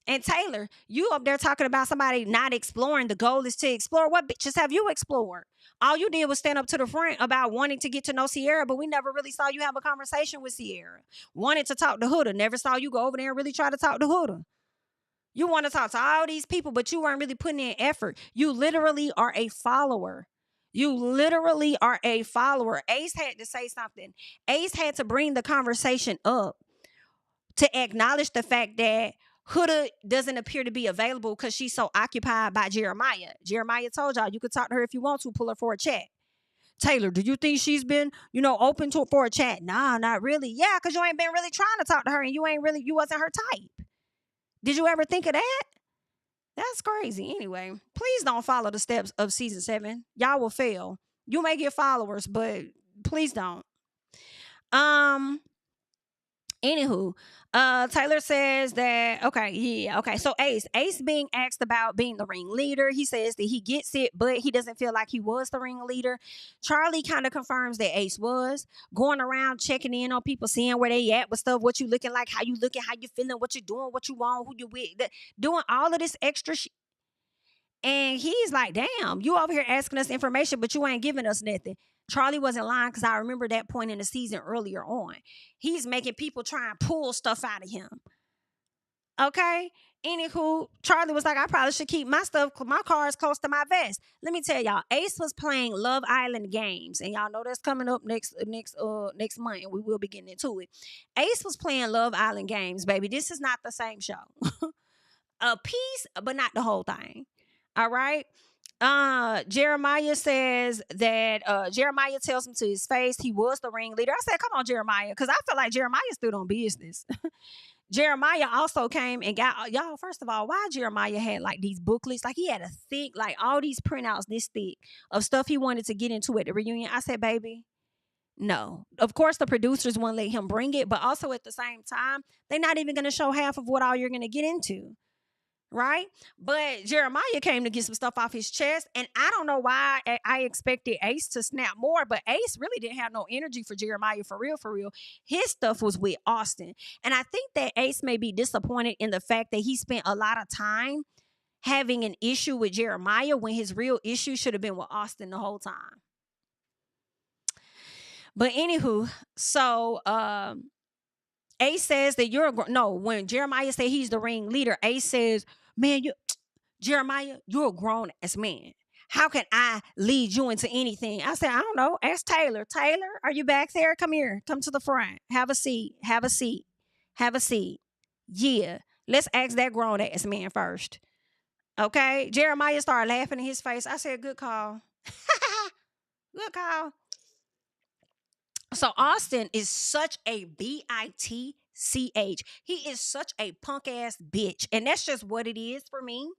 Speaker 1: And Taylor, you up there talking about somebody not exploring. The goal is to explore. What bitches have you explored? All you did was stand up to the front about wanting to get to know Sierra, but we never really saw you have a conversation with Sierra. Wanted to talk to Huda. Never saw you go over there and really try to talk to Huda. You want to talk to all these people, but you weren't really putting in effort. You literally are a follower. You literally are a follower. Ace had to say something. Ace had to bring the conversation up to acknowledge the fact that Huda doesn't appear to be available because she's so occupied by Jeremiah. Jeremiah told y'all you could talk to her if you want to, pull her for a chat. Taylor, do you think she's been, open to for a chat? Nah, not really. Yeah, because you ain't been really trying to talk to her and you wasn't her type. Did you ever think of that? That's crazy. Anyway, please don't follow the steps of season 7. Y'all will fail. You may get followers, but please don't. Anywho, Taylor says that, okay. So Ace being asked about being the ringleader, he says that he gets it, but he doesn't feel like he was the ringleader. Charlie kind of confirms that Ace was going around checking in on people, seeing where they at with stuff, what you looking like, how you looking, how you feeling, what you doing, what you want, who you with, doing all of this extra shit. And he's like, damn, you over here asking us information, but you ain't giving us nothing. Charlie wasn't lying because I remember that point in the season earlier on. He's making people try and pull stuff out of him. Okay? Anywho, Charlie was like, I probably should keep my cards close to my vest. Let me tell y'all, Ace was playing Love Island games. And y'all know that's coming up next month, and we will be getting into it. Ace was playing Love Island games, baby. This is not the same show. A piece, but not the whole thing. All right. Jeremiah says that Jeremiah tells him to his face he was the ringleader. I said, come on, Jeremiah, because I feel like Jeremiah stood on business. Jeremiah also came and got y'all. First of all, why Jeremiah had like these booklets? Like he had a thick, like all these printouts this thick of stuff he wanted to get into at the reunion. I said, baby, no. Of course, the producers won't let him bring it, but also at the same time, they're not even going to show half of what all you're going to get into. Right? But Jeremiah came to get some stuff off his chest. And I don't know why I expected Ace to snap more, but Ace really didn't have no energy for Jeremiah for real, for real. His stuff was with Austin. And I think that Ace may be disappointed in the fact that he spent a lot of time having an issue with Jeremiah when his real issue should have been with Austin the whole time. But anywho, so Ace says that when Jeremiah said he's the ringleader, Ace says, man, Jeremiah, you're a grown-ass man. How can I lead you into anything? I said, I don't know. Ask Taylor. Taylor, are you back there? Come here. Come to the front. Have a seat. Have a seat. Have a seat. Yeah. Let's ask that grown-ass man first. Okay? Jeremiah started laughing in his face. I said, good call. Good call. So Austin is such a bitch. He is such a punk ass bitch. And that's just what it is for me.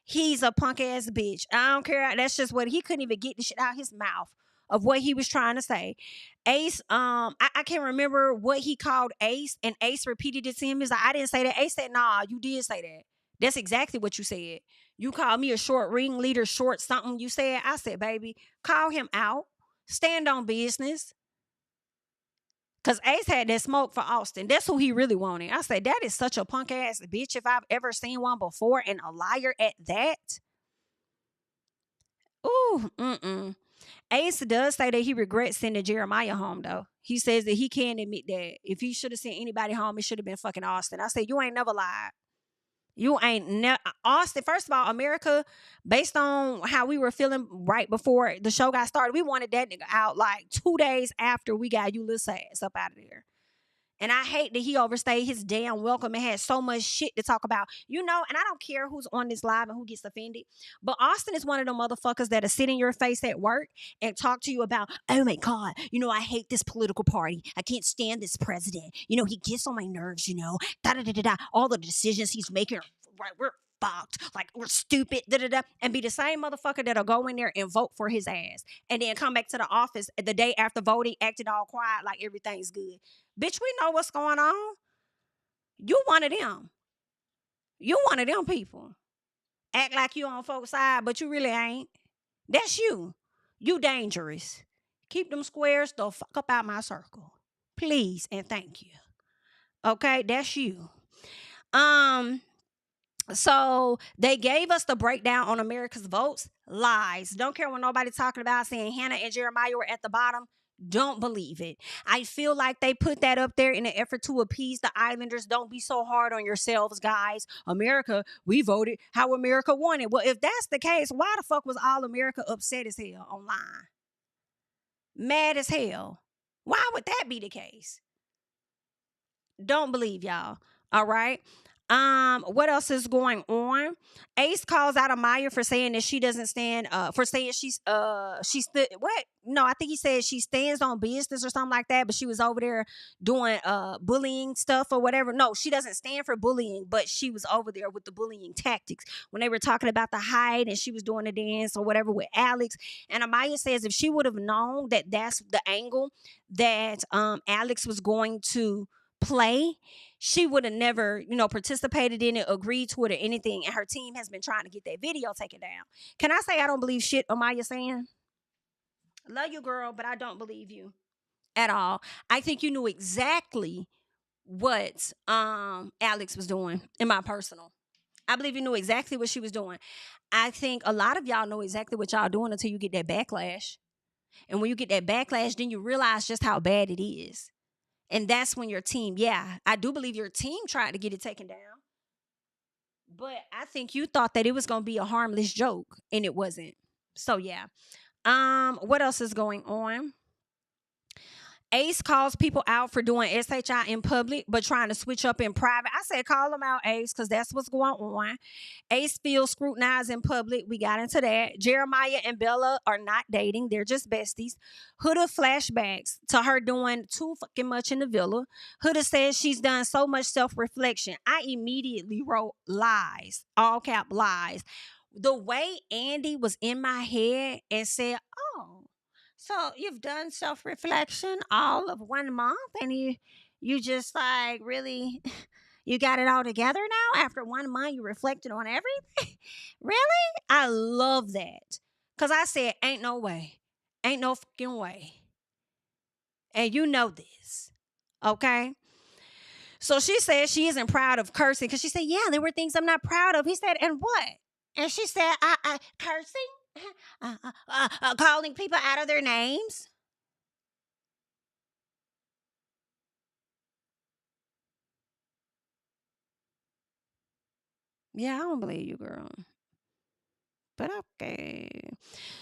Speaker 1: He's a punk ass bitch. I don't care. That's just what he couldn't even get the shit out of his mouth of what he was trying to say. Ace, I can't remember what he called Ace, and Ace repeated it to him. He's like, I didn't say that. Ace said, nah, you did say that. That's exactly what you said. You called me a short ringleader, short something you said. I said, baby, call him out. Stand on business. Because Ace had that smoke for Austin. That's who he really wanted. I said, that is such a punk ass bitch if I've ever seen one before, and a liar at that. Ooh, Ace does say that he regrets sending Jeremiah home, though. He says that he can admit that if he should have sent anybody home, it should have been fucking Austin. I said, you ain't never lied. You ain't Austin. First of all, America, based on how we were feeling right before the show got started, we wanted that nigga out like 2 days after we got Yulissa ass up out of there. And I hate that he overstayed his damn welcome and had so much shit to talk about. And I don't care who's on this live and who gets offended, but Austin is one of the motherfuckers that'll sit in your face at work and talk to you about, oh my God, I hate this political party. I can't stand this president. He gets on my nerves, da-da-da-da-da. All the decisions he's making, right, we're fucked. Like, we're stupid, da-da-da. And be the same motherfucker that'll go in there and vote for his ass. And then come back to the office the day after voting, acting all quiet like everything's good. Bitch, we know what's going on. You one of them. You one of them people. Act like you on folks' side, but you really ain't. That's you. You dangerous. Keep them squares the fuck up out my circle. Please and thank you. Okay, that's you. So they gave us the breakdown on America's votes. Lies. Don't care what nobody talking about saying Hannah and Jeremiah were at the bottom. Don't believe it. I feel like they put that up there in an effort to appease the islanders. Don't be so hard on yourselves, guys. America, we voted how America wanted. Well, if that's the case, why the fuck was all America upset as hell online? Mad as hell. Why would that be the case? Don't believe y'all. All right. What else is going on? Ace calls out Amaya for saying that she doesn't stand for saying what? No, I think he said she stands on business or something like that, but she was over there doing bullying stuff or whatever. No, she doesn't stand for bullying, but she was over there with the bullying tactics when they were talking about the hide and she was doing a dance or whatever with Alex. And Amaya says if she would have known that that's the angle that Alex was going to play, she would have never, participated in it, agreed to it or anything. And her team has been trying to get that video taken down. Can I say I don't believe shit Amaya saying? Love you, girl, but I don't believe you at all. I think you knew exactly what Alex was doing, in my personal. I believe you knew exactly what she was doing. I think a lot of y'all know exactly what y'all doing until you get that backlash. And when you get that backlash, then you realize just how bad it is. And that's when your team, I do believe your team tried to get it taken down. But I think you thought that it was going to be a harmless joke, and it wasn't. So, yeah. What else is going on? Ace calls people out for doing SHI in public, but trying to switch up in private. I said, call them out, Ace, because that's what's going on. Ace feels scrutinized in public. We got into that. Jeremiah and Bella are not dating. They're just besties. Huda flashbacks to her doing too fucking much in the villa. Huda says she's done so much self-reflection. I immediately wrote lies, all cap lies. The way Andy was in my head and said, oh, so you've done self-reflection all of 1 month and you just like really you got it all together now after 1 month you reflected on everything? Really? I love that. Cause I said ain't no way. Ain't no fucking way. And you know this. Okay? So she said she isn't proud of cursing because she said, yeah, there were things I'm not proud of. He said, and what? And she said, I cursing? Calling people out of their names? Yeah, I don't believe you, girl. But okay.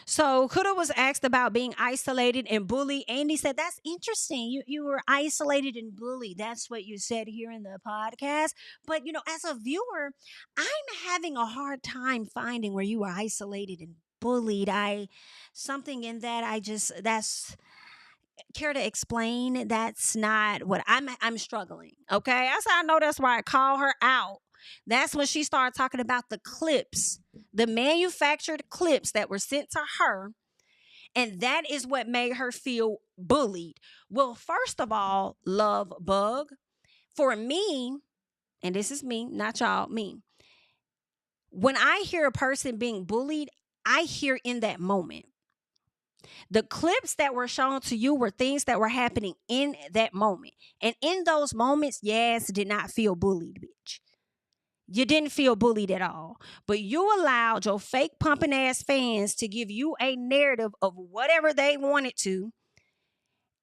Speaker 1: So Kuda was asked about being isolated and bullied. Andy said, that's interesting. You were isolated and bullied. That's what you said here in the podcast. But, as a viewer, I'm having a hard time finding where you were isolated and bullied. Something in that that's care to explain. That's not what I'm struggling. Okay. I know that's why I call her out. That's when she started talking about the clips, the manufactured clips that were sent to her. And that is what made her feel bullied. Well, first of all, love bug. For me, and this is me, not y'all, me. When I hear a person being bullied, I hear in that moment. The clips that were shown to you were things that were happening in that moment. And in those moments, yes, did not feel bullied, bitch. You didn't feel bullied at all. But you allowed your fake pumping ass fans to give you a narrative of whatever they wanted to.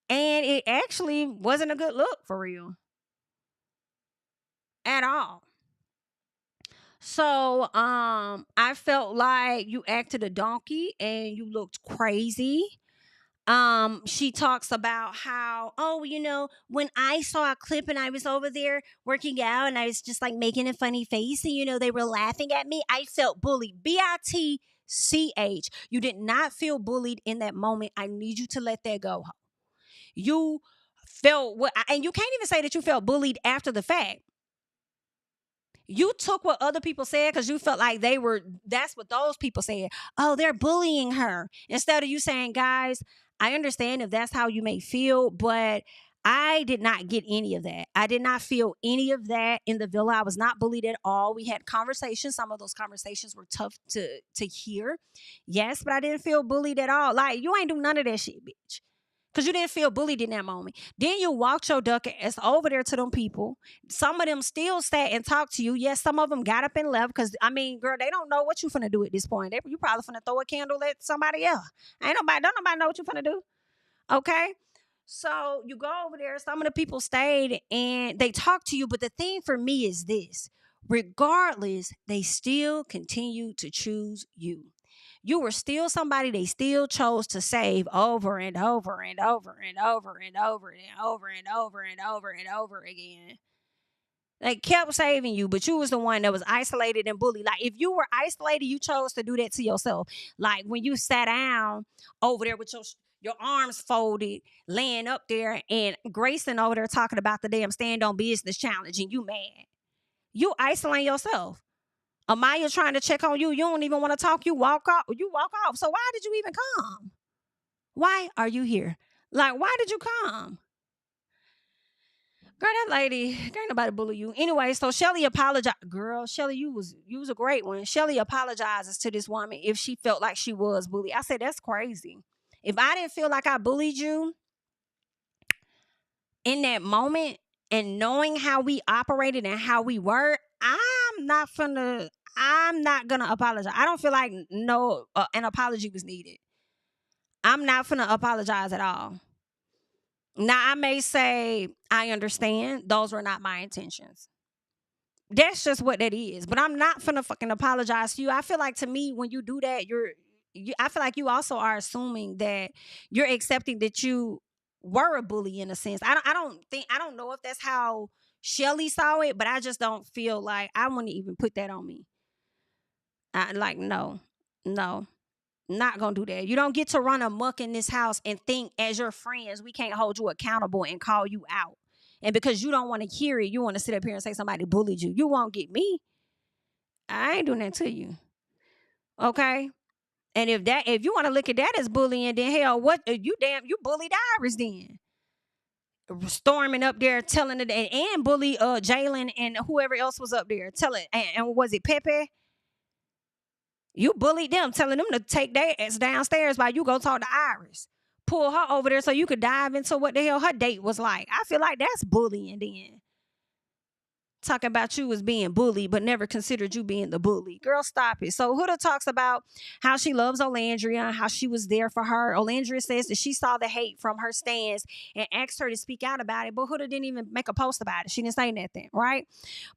Speaker 1: And it actually wasn't a good look for real. At all. So I felt like you acted a donkey and you looked crazy. She talks about how, when I saw a clip and I was over there working out and I was just like making a funny face and, they were laughing at me, I felt bullied. BITCH. You did not feel bullied in that moment. I need you to let that go. You felt and you can't even say that you felt bullied after the fact. You took what other people said because you felt like that's what those people said. Oh, they're bullying her. Instead of you saying, guys, I understand if that's how you may feel, but I did not get any of that. I did not feel any of that in the villa. I was not bullied at all. We had conversations. Some of those conversations were tough to hear. Yes, but I didn't feel bullied at all. Like, you ain't do none of that shit, bitch. because you didn't feel bullied in that moment. Then you walked your duck ass over there to them people. Some of them still sat and talked to you. Yes, some of them got up and left because, I mean, girl, they don't know what you finna do at this point. You probably finna throw a candle at somebody else. Don't nobody know what you finna do. Okay? So you go over there. Some of the people stayed and they talked to you. But the thing for me is this. Regardless, they still continue to choose you. You were still somebody they still chose to save over and over and over and over and over and over and over and over and over again. They kept saving you, but you was the one that was isolated and bullied. Like, if you were isolated, you chose to do that to yourself. Like when you sat down over there with your arms folded, laying up there, and Grayson over there talking about the damn stand on business challenge, and you mad. You isolate yourself. Amaya trying to check on you. You don't even want to talk. You walk off. So why did you even come? Why are you here? Like, why did you come? Girl, that lady, ain't nobody bully you. Anyway, so Chelley apologized. Girl, Chelley, you was a great one. Chelley apologizes to this woman if she felt like she was bullied. I said, that's crazy. If I didn't feel like I bullied you in that moment and knowing how we operated and how we were, I'm not gonna apologize. I don't feel like an apology was needed. I'm not gonna apologize at all. Now, I may say, I understand. Those were not my intentions. That's just what that is. But I'm not finna fucking apologize to you. I feel like, to me, when you do that, I feel like you also are assuming that you're accepting that you were a bully in a sense. I don't know if that's how Chelley saw it, but I just don't feel like I want to even put that on me. No. Not gonna do that. You don't get to run amok in this house and think, as your friends, we can't hold you accountable and call you out. And because you don't want to hear it, you want to sit up here and say somebody bullied you. You won't get me. I ain't doing that to you. Okay? And if you want to look at that as bullying, then hell, what you bullied Iris then. Storming up there telling it and bully Jalen and whoever else was up there. And was it Pepe? You bullied them, telling them to take their ass downstairs while you go talk to Iris. Pull her over there so you could dive into what the hell her date was like. I feel like that's bullying then. Talking about you as being bullied, but never considered you being the bully. Girl, stop it. So Huda talks about how she loves Olandria, how she was there for her. Olandria says that she saw the hate from her stands and asked her to speak out about it, but Huda didn't even make a post about it. She didn't say nothing, right?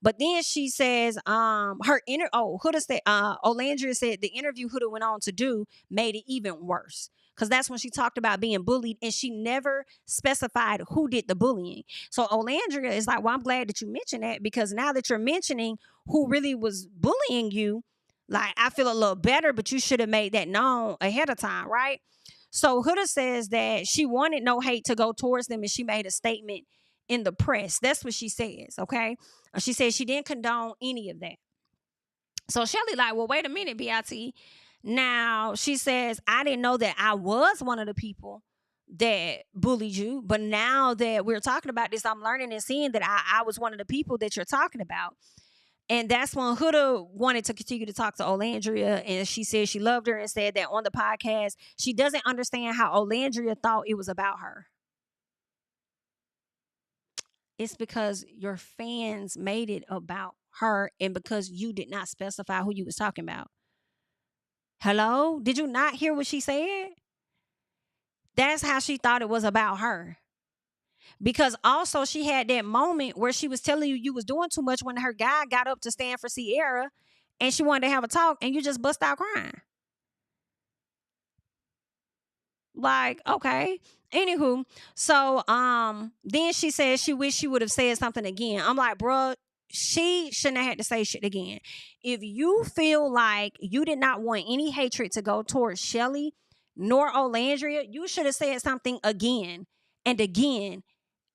Speaker 1: But then she says, Huda said, Olandria said the interview Huda went on to do made it even worse. Because that's when she talked about being bullied, and she never specified who did the bullying. So Olandria is like, well, I'm glad that you mentioned that, because now that you're mentioning who really was bullying you, like, I feel a little better, but you should have made that known ahead of time, right? So Huda says that she wanted no hate to go towards them, and she made a statement in the press. That's what she says, okay? She says she didn't condone any of that. So Chelley like, well, wait a minute, BIT. Now, she says, I didn't know that I was one of the people that bullied you. But now that we're talking about this, I'm learning and seeing that I was one of the people that you're talking about. And that's when Huda wanted to continue to talk to Olandria. And she said she loved her and said that on the podcast, she doesn't understand how Olandria thought it was about her. It's because your fans made it about her, and because you did not specify who you was talking about. Hello? Did you not hear what she said? That's how she thought it was about her. Because also she had that moment where she was telling you was doing too much when her guy got up to stand for Sierra and she wanted to have a talk and you just bust out crying. Like, okay. Anywho, so then she said she wished she would have said something again. I'm like, bruh, she shouldn't have had to say shit again. If you feel like you did not want any hatred to go towards Chelley nor Olandria, you should have said something again and again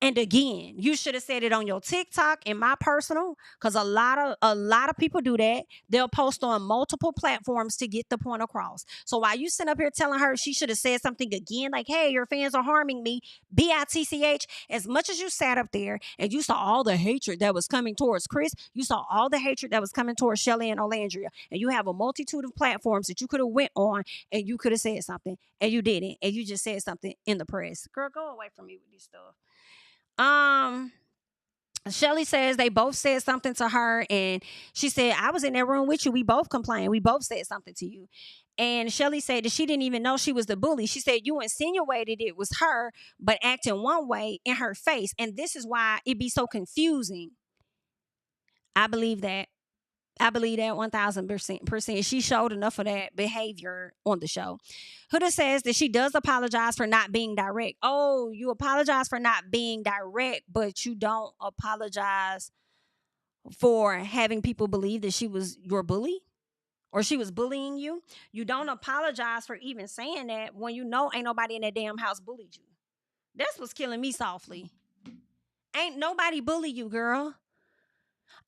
Speaker 1: And again, you should have said it on your TikTok and my personal, because a lot of people do that. They'll post on multiple platforms to get the point across. So while you sit up here telling her she should have said something again, like, hey, your fans are harming me, bitch, as much as you sat up there and you saw all the hatred that was coming towards Chris, you saw all the hatred that was coming towards Chelley and Olandria, and you have a multitude of platforms that you could have went on and you could have said something, and you didn't, and you just said something in the press. Girl, go away from me with this stuff. Chelley says they both said something to her, and she said, I was in that room with you. We both complained. We both said something to you. And Chelley said that she didn't even know she was the bully. She said you insinuated it was her, but acting one way in her face. And this is why it be so confusing. I believe that. 1000%. She showed enough of that behavior on the show. Huda says that she does apologize for not being direct. Oh, you apologize for not being direct, but you don't apologize for having people believe that she was your bully or she was bullying you. You don't apologize for even saying that when you know ain't nobody in that damn house bullied you. That's what's killing me softly. Ain't nobody bully you, girl.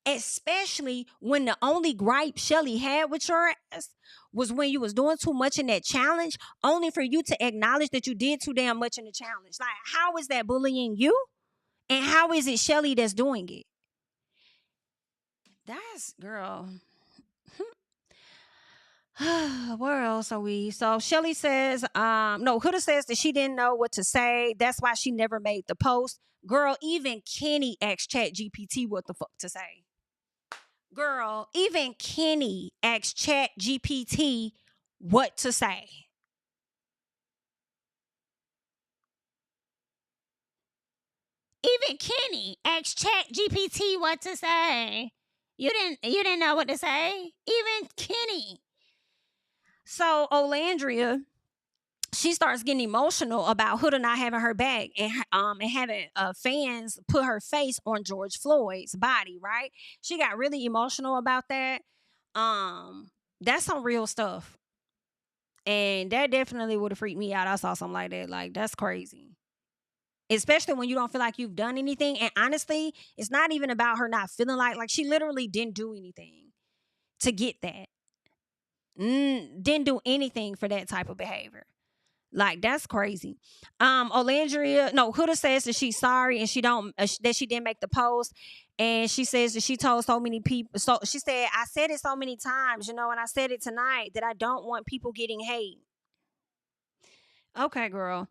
Speaker 1: Especially when the only gripe Chelley had with your ass was when you was doing too much in that challenge, only for you to acknowledge that you did too damn much in the challenge. Like, how is that bullying you? And how is it Chelley that's doing it? That's, girl. Where else are we? So Chelley says, Huda says that she didn't know what to say. That's why she never made the post. Girl, even Kenny asked ChatGPT what the fuck to say. Girl, even Kenny asked ChatGPT what to say. Even Kenny asked ChatGPT what to say. You didn't know what to say? Even Kenny. So Olandria, she starts getting emotional about Huda not having her back and having fans put her face on George Floyd's body, right? She got really emotional about that. That's some real stuff. And that definitely would have freaked me out. I saw something like that. Like, that's crazy. Especially when you don't feel like you've done anything. And honestly, it's not even about her not feeling like she literally didn't do anything to get that. Didn't do anything for that type of behavior. Like, that's crazy. Huda says that she's sorry and that she didn't make the post. And she says that she told so many people. So she said, I said it so many times, and I said it tonight, that I don't want people getting hate. Okay, girl.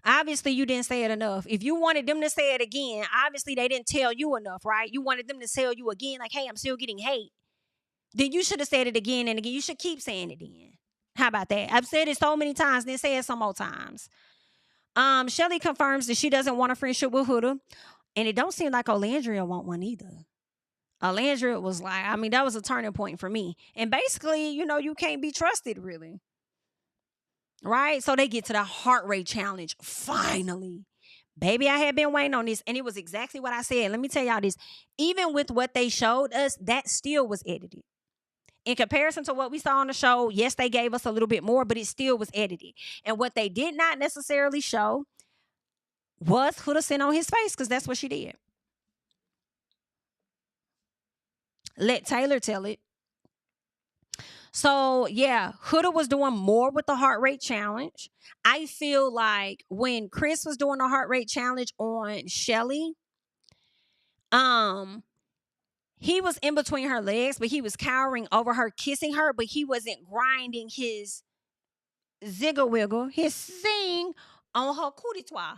Speaker 1: Obviously, you didn't say it enough. If you wanted them to say it again, obviously they didn't tell you enough, right? You wanted them to tell you again, like, hey, I'm still getting hate. Then you should have said it again and again. You should keep saying it then. How about that? I've said it so many times, then say it some more times. Chelley confirms that she doesn't want a friendship with Huda. And it don't seem like Olandria want one either. Olandria was like, that was a turning point for me. And basically, you can't be trusted, really. Right? So they get to the heart rate challenge. Finally. Baby, I had been waiting on this. And it was exactly what I said. Let me tell y'all this. Even with what they showed us, that still was edited. In comparison to what we saw on the show, yes, they gave us a little bit more, but it still was edited. And what they did not necessarily show was Huda sitting on his face, because that's what she did. Let Taylor tell it. So, yeah, Huda was doing more with the heart rate challenge. I feel like when Chris was doing the heart rate challenge on Chelley, he was in between her legs, but he was cowering over her, kissing her, but he wasn't grinding his ziggle wiggle, his thing on her cootie tois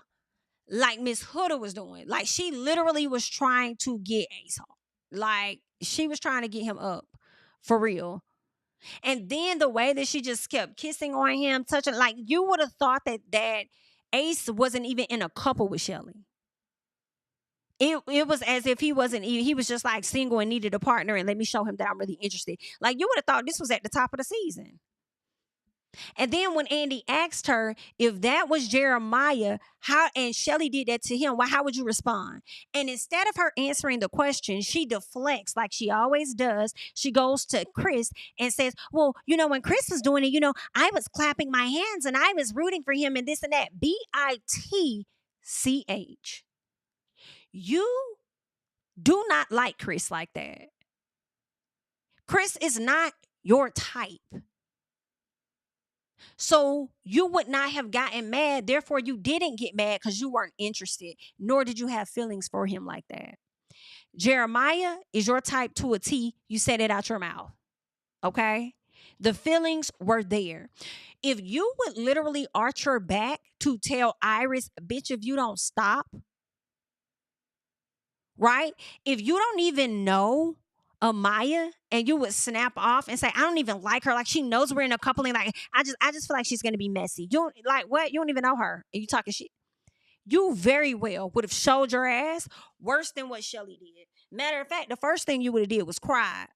Speaker 1: like Miss Huda was doing. Like, she literally was trying to get Ace off. Like, she was trying to get him up for real. And then the way that she just kept kissing on him, touching, like, you would have thought that Ace wasn't even in a couple with Chelley. It was as if he was just like single and needed a partner, and let me show him that I'm really interested. Like, you would have thought this was at the top of the season. And then when Andy asked her if that was Jeremiah, and Chelley did that to him, how would you respond? And instead of her answering the question, she deflects like she always does. She goes to Chris and says, well, when Chris was doing it, I was clapping my hands and I was rooting for him and this and that. BITCH. You do not like Chris like that. Chris is not your type. So you would not have gotten mad. Therefore, you didn't get mad because you weren't interested, nor did you have feelings for him like that. Jeremiah is your type to a T. You said it out your mouth. Okay? The feelings were there. If you would literally arch your back to tell Iris, bitch, if you don't stop, right? If you don't even know Amaya and you would snap off and say, I don't even like her. Like she knows we're in a coupling. Like I just feel like she's gonna be messy. You don't like what? You don't even know her. And you talking shit. You very well would have showed your ass worse than what Chelley did. Matter of fact, the first thing you would have did was cry.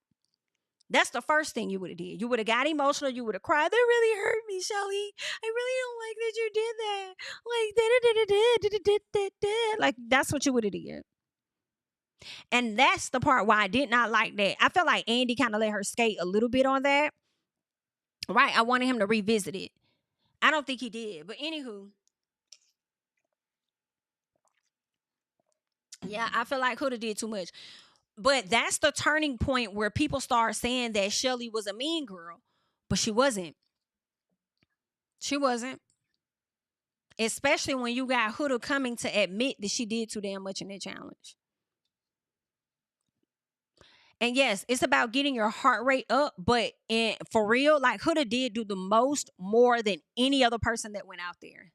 Speaker 1: That's the first thing you would have did. You would have got emotional. You would have cried. That really hurt me, Chelley. I really don't like that you did that. Like that's what you would have did. And that's the part why I did not like that. I felt like Andy kind of let her skate a little bit on that. Right? I wanted him to revisit it. I don't think he did. But anywho, yeah, I feel like Huda did too much. But that's the turning point where people start saying that Chelley was a mean girl. But she wasn't. She wasn't. Especially when you got Huda coming to admit that she did too damn much in that challenge. And yes, it's about getting your heart rate up, but for real, like Huda did do the most more than any other person that went out there.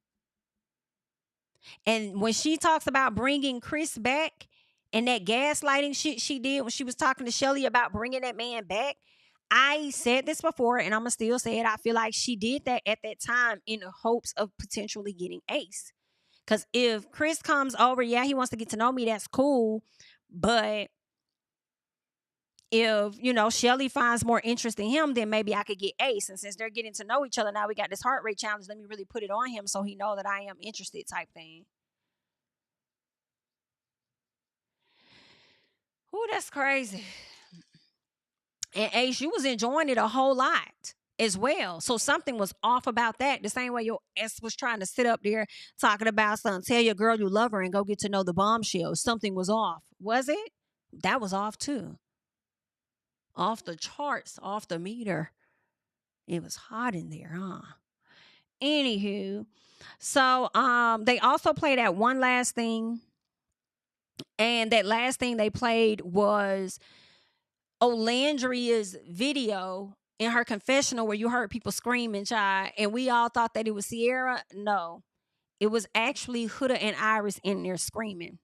Speaker 1: And when she talks about bringing Chris back and that gaslighting shit she did when she was talking to Chelley about bringing that man back, I said this before and I'm going to still say it. I feel like she did that at that time in the hopes of potentially getting Ace. Because if Chris comes over, yeah, he wants to get to know me, that's cool. But if, Chelley finds more interest in him, then maybe I could get Ace. And since they're getting to know each other, now we got this heart rate challenge. Let me really put it on him so he know that I am interested type thing. Ooh, that's crazy. And Ace, you was enjoying it a whole lot as well. So something was off about that. The same way your ass was trying to sit up there talking about something. Tell your girl you love her and go get to know the bombshell. Something was off. Was it? That was off too. Off the charts, off the meter. It was hot in there, huh? Anywho, so they also played that one last thing. And that last thing they played was Olandria's video in her confessional where you heard people screaming, child, and we all thought that it was Sierra. No, it was actually Huda and Iris in there screaming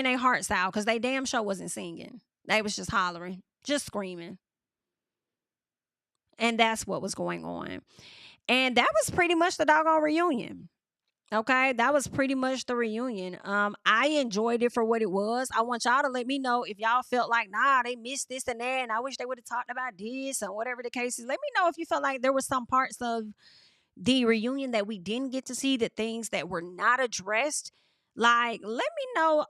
Speaker 1: their hearts out because they damn sure wasn't singing. They was just hollering, just screaming. And that's what was going on. And that was pretty much the doggone reunion. Okay, that was pretty much the reunion. I enjoyed it for what it was. I want y'all to let me know if y'all felt like, nah, they missed this and that, and I wish they would have talked about this and whatever the case is. Let me know if you felt like there were some parts of the reunion that we didn't get to see, the things that were not addressed. Like, let me know.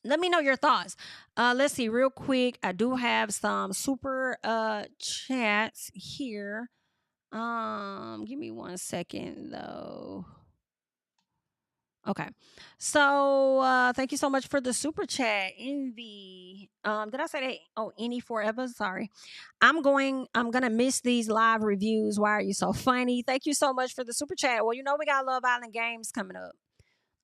Speaker 1: Let me know your thoughts. Let's see real quick. I do have some super chats here. Give me 1 second though. Okay. So thank you so much for the super chat. Envy. Did I say that? Oh, Any Forever. Sorry. I'm gonna miss these live reviews. Why are you so funny? Thank you so much for the super chat. Well, we got Love Island games coming up.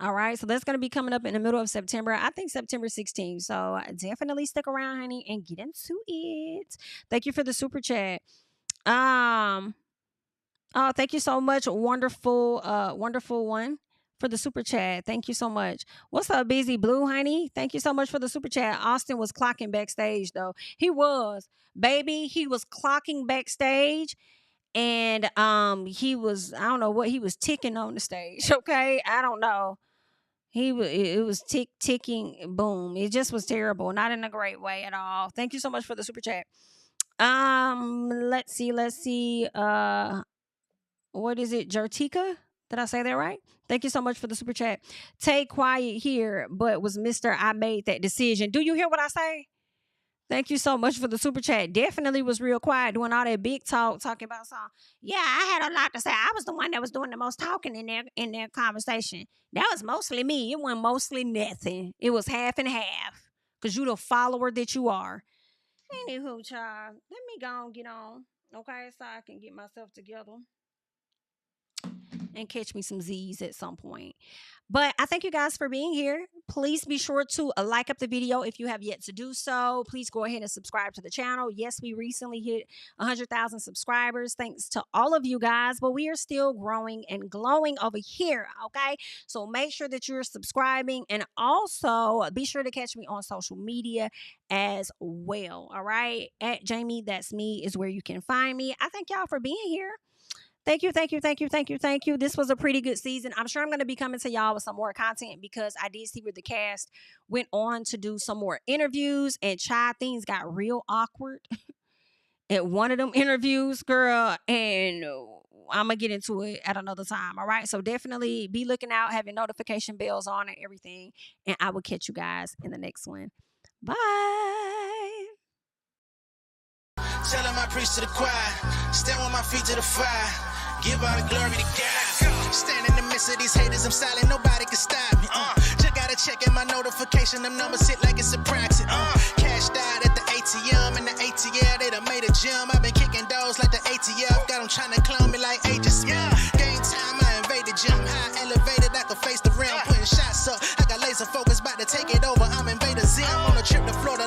Speaker 1: All right. So that's gonna be coming up in the middle of September. I think September 16th. So definitely stick around, honey, and get into it. Thank you for the super chat. Oh, thank you so much. Wonderful one for the super chat. Thank you so much. What's up, Busy Blue, honey? Thank you so much for the super chat. Austin was clocking backstage, though. He was, baby. He was clocking backstage. And he was, I don't know what he was ticking on the stage. Okay. I don't know. It was ticking, boom. It just was terrible. Not in a great way at all. Thank you so much for the super chat. Let's see. What is it, Jertika? Did I say that right? Thank you so much for the super chat. Take quiet here, but was Mr. I made that decision. Do you hear what I say? Thank you so much for the super chat. Definitely was real quiet doing all that big talk, talking about something. Yeah, I had a lot to say. I was the one that was doing the most talking in their conversation. That was mostly me. It wasn't mostly nothing. It was half and half. Because you the follower that you are. Anywho, child, let me go and get on. Okay, so I can get myself together and catch me some Z's at some point. But I thank you guys for being here. Please be sure to like up the video if you have yet to do so. Please go ahead and subscribe to the channel. Yes, we recently hit 100,000 subscribers. Thanks to all of you guys, but we are still growing and glowing over here, okay? So make sure that you're subscribing, and also be sure to catch me on social media as well, all right? At JamiThatsMe is where you can find me. I thank y'all for being here. Thank you, thank you, thank you, thank you, thank you. This was a pretty good season. I'm sure I'm going to be coming to y'all with some more content because I did see where the cast went on to do some more interviews, and child, things got real awkward at one of them interviews, girl, and I'm going to get into it at another time, all right? So definitely be looking out, having notification bells on and everything, and I will catch you guys in the next one. Bye.
Speaker 2: Tell him I preach to the choir. Stand with my feet to the fire. Give all the glory to God. Stand in the midst of these haters, I'm silent, nobody can stop me. Just gotta check in my notification, them numbers hit like it's a proxy. Cashed out at the ATM, and the ATL, they done made a gym. I've been kicking doors like the ATF, got them trying to clone me like agents. Game time, I invaded gym. High elevated, I can face the rim. Putting shots up, I got laser focus, about to take it over. I'm Invader Z, I'm on a trip to Florida.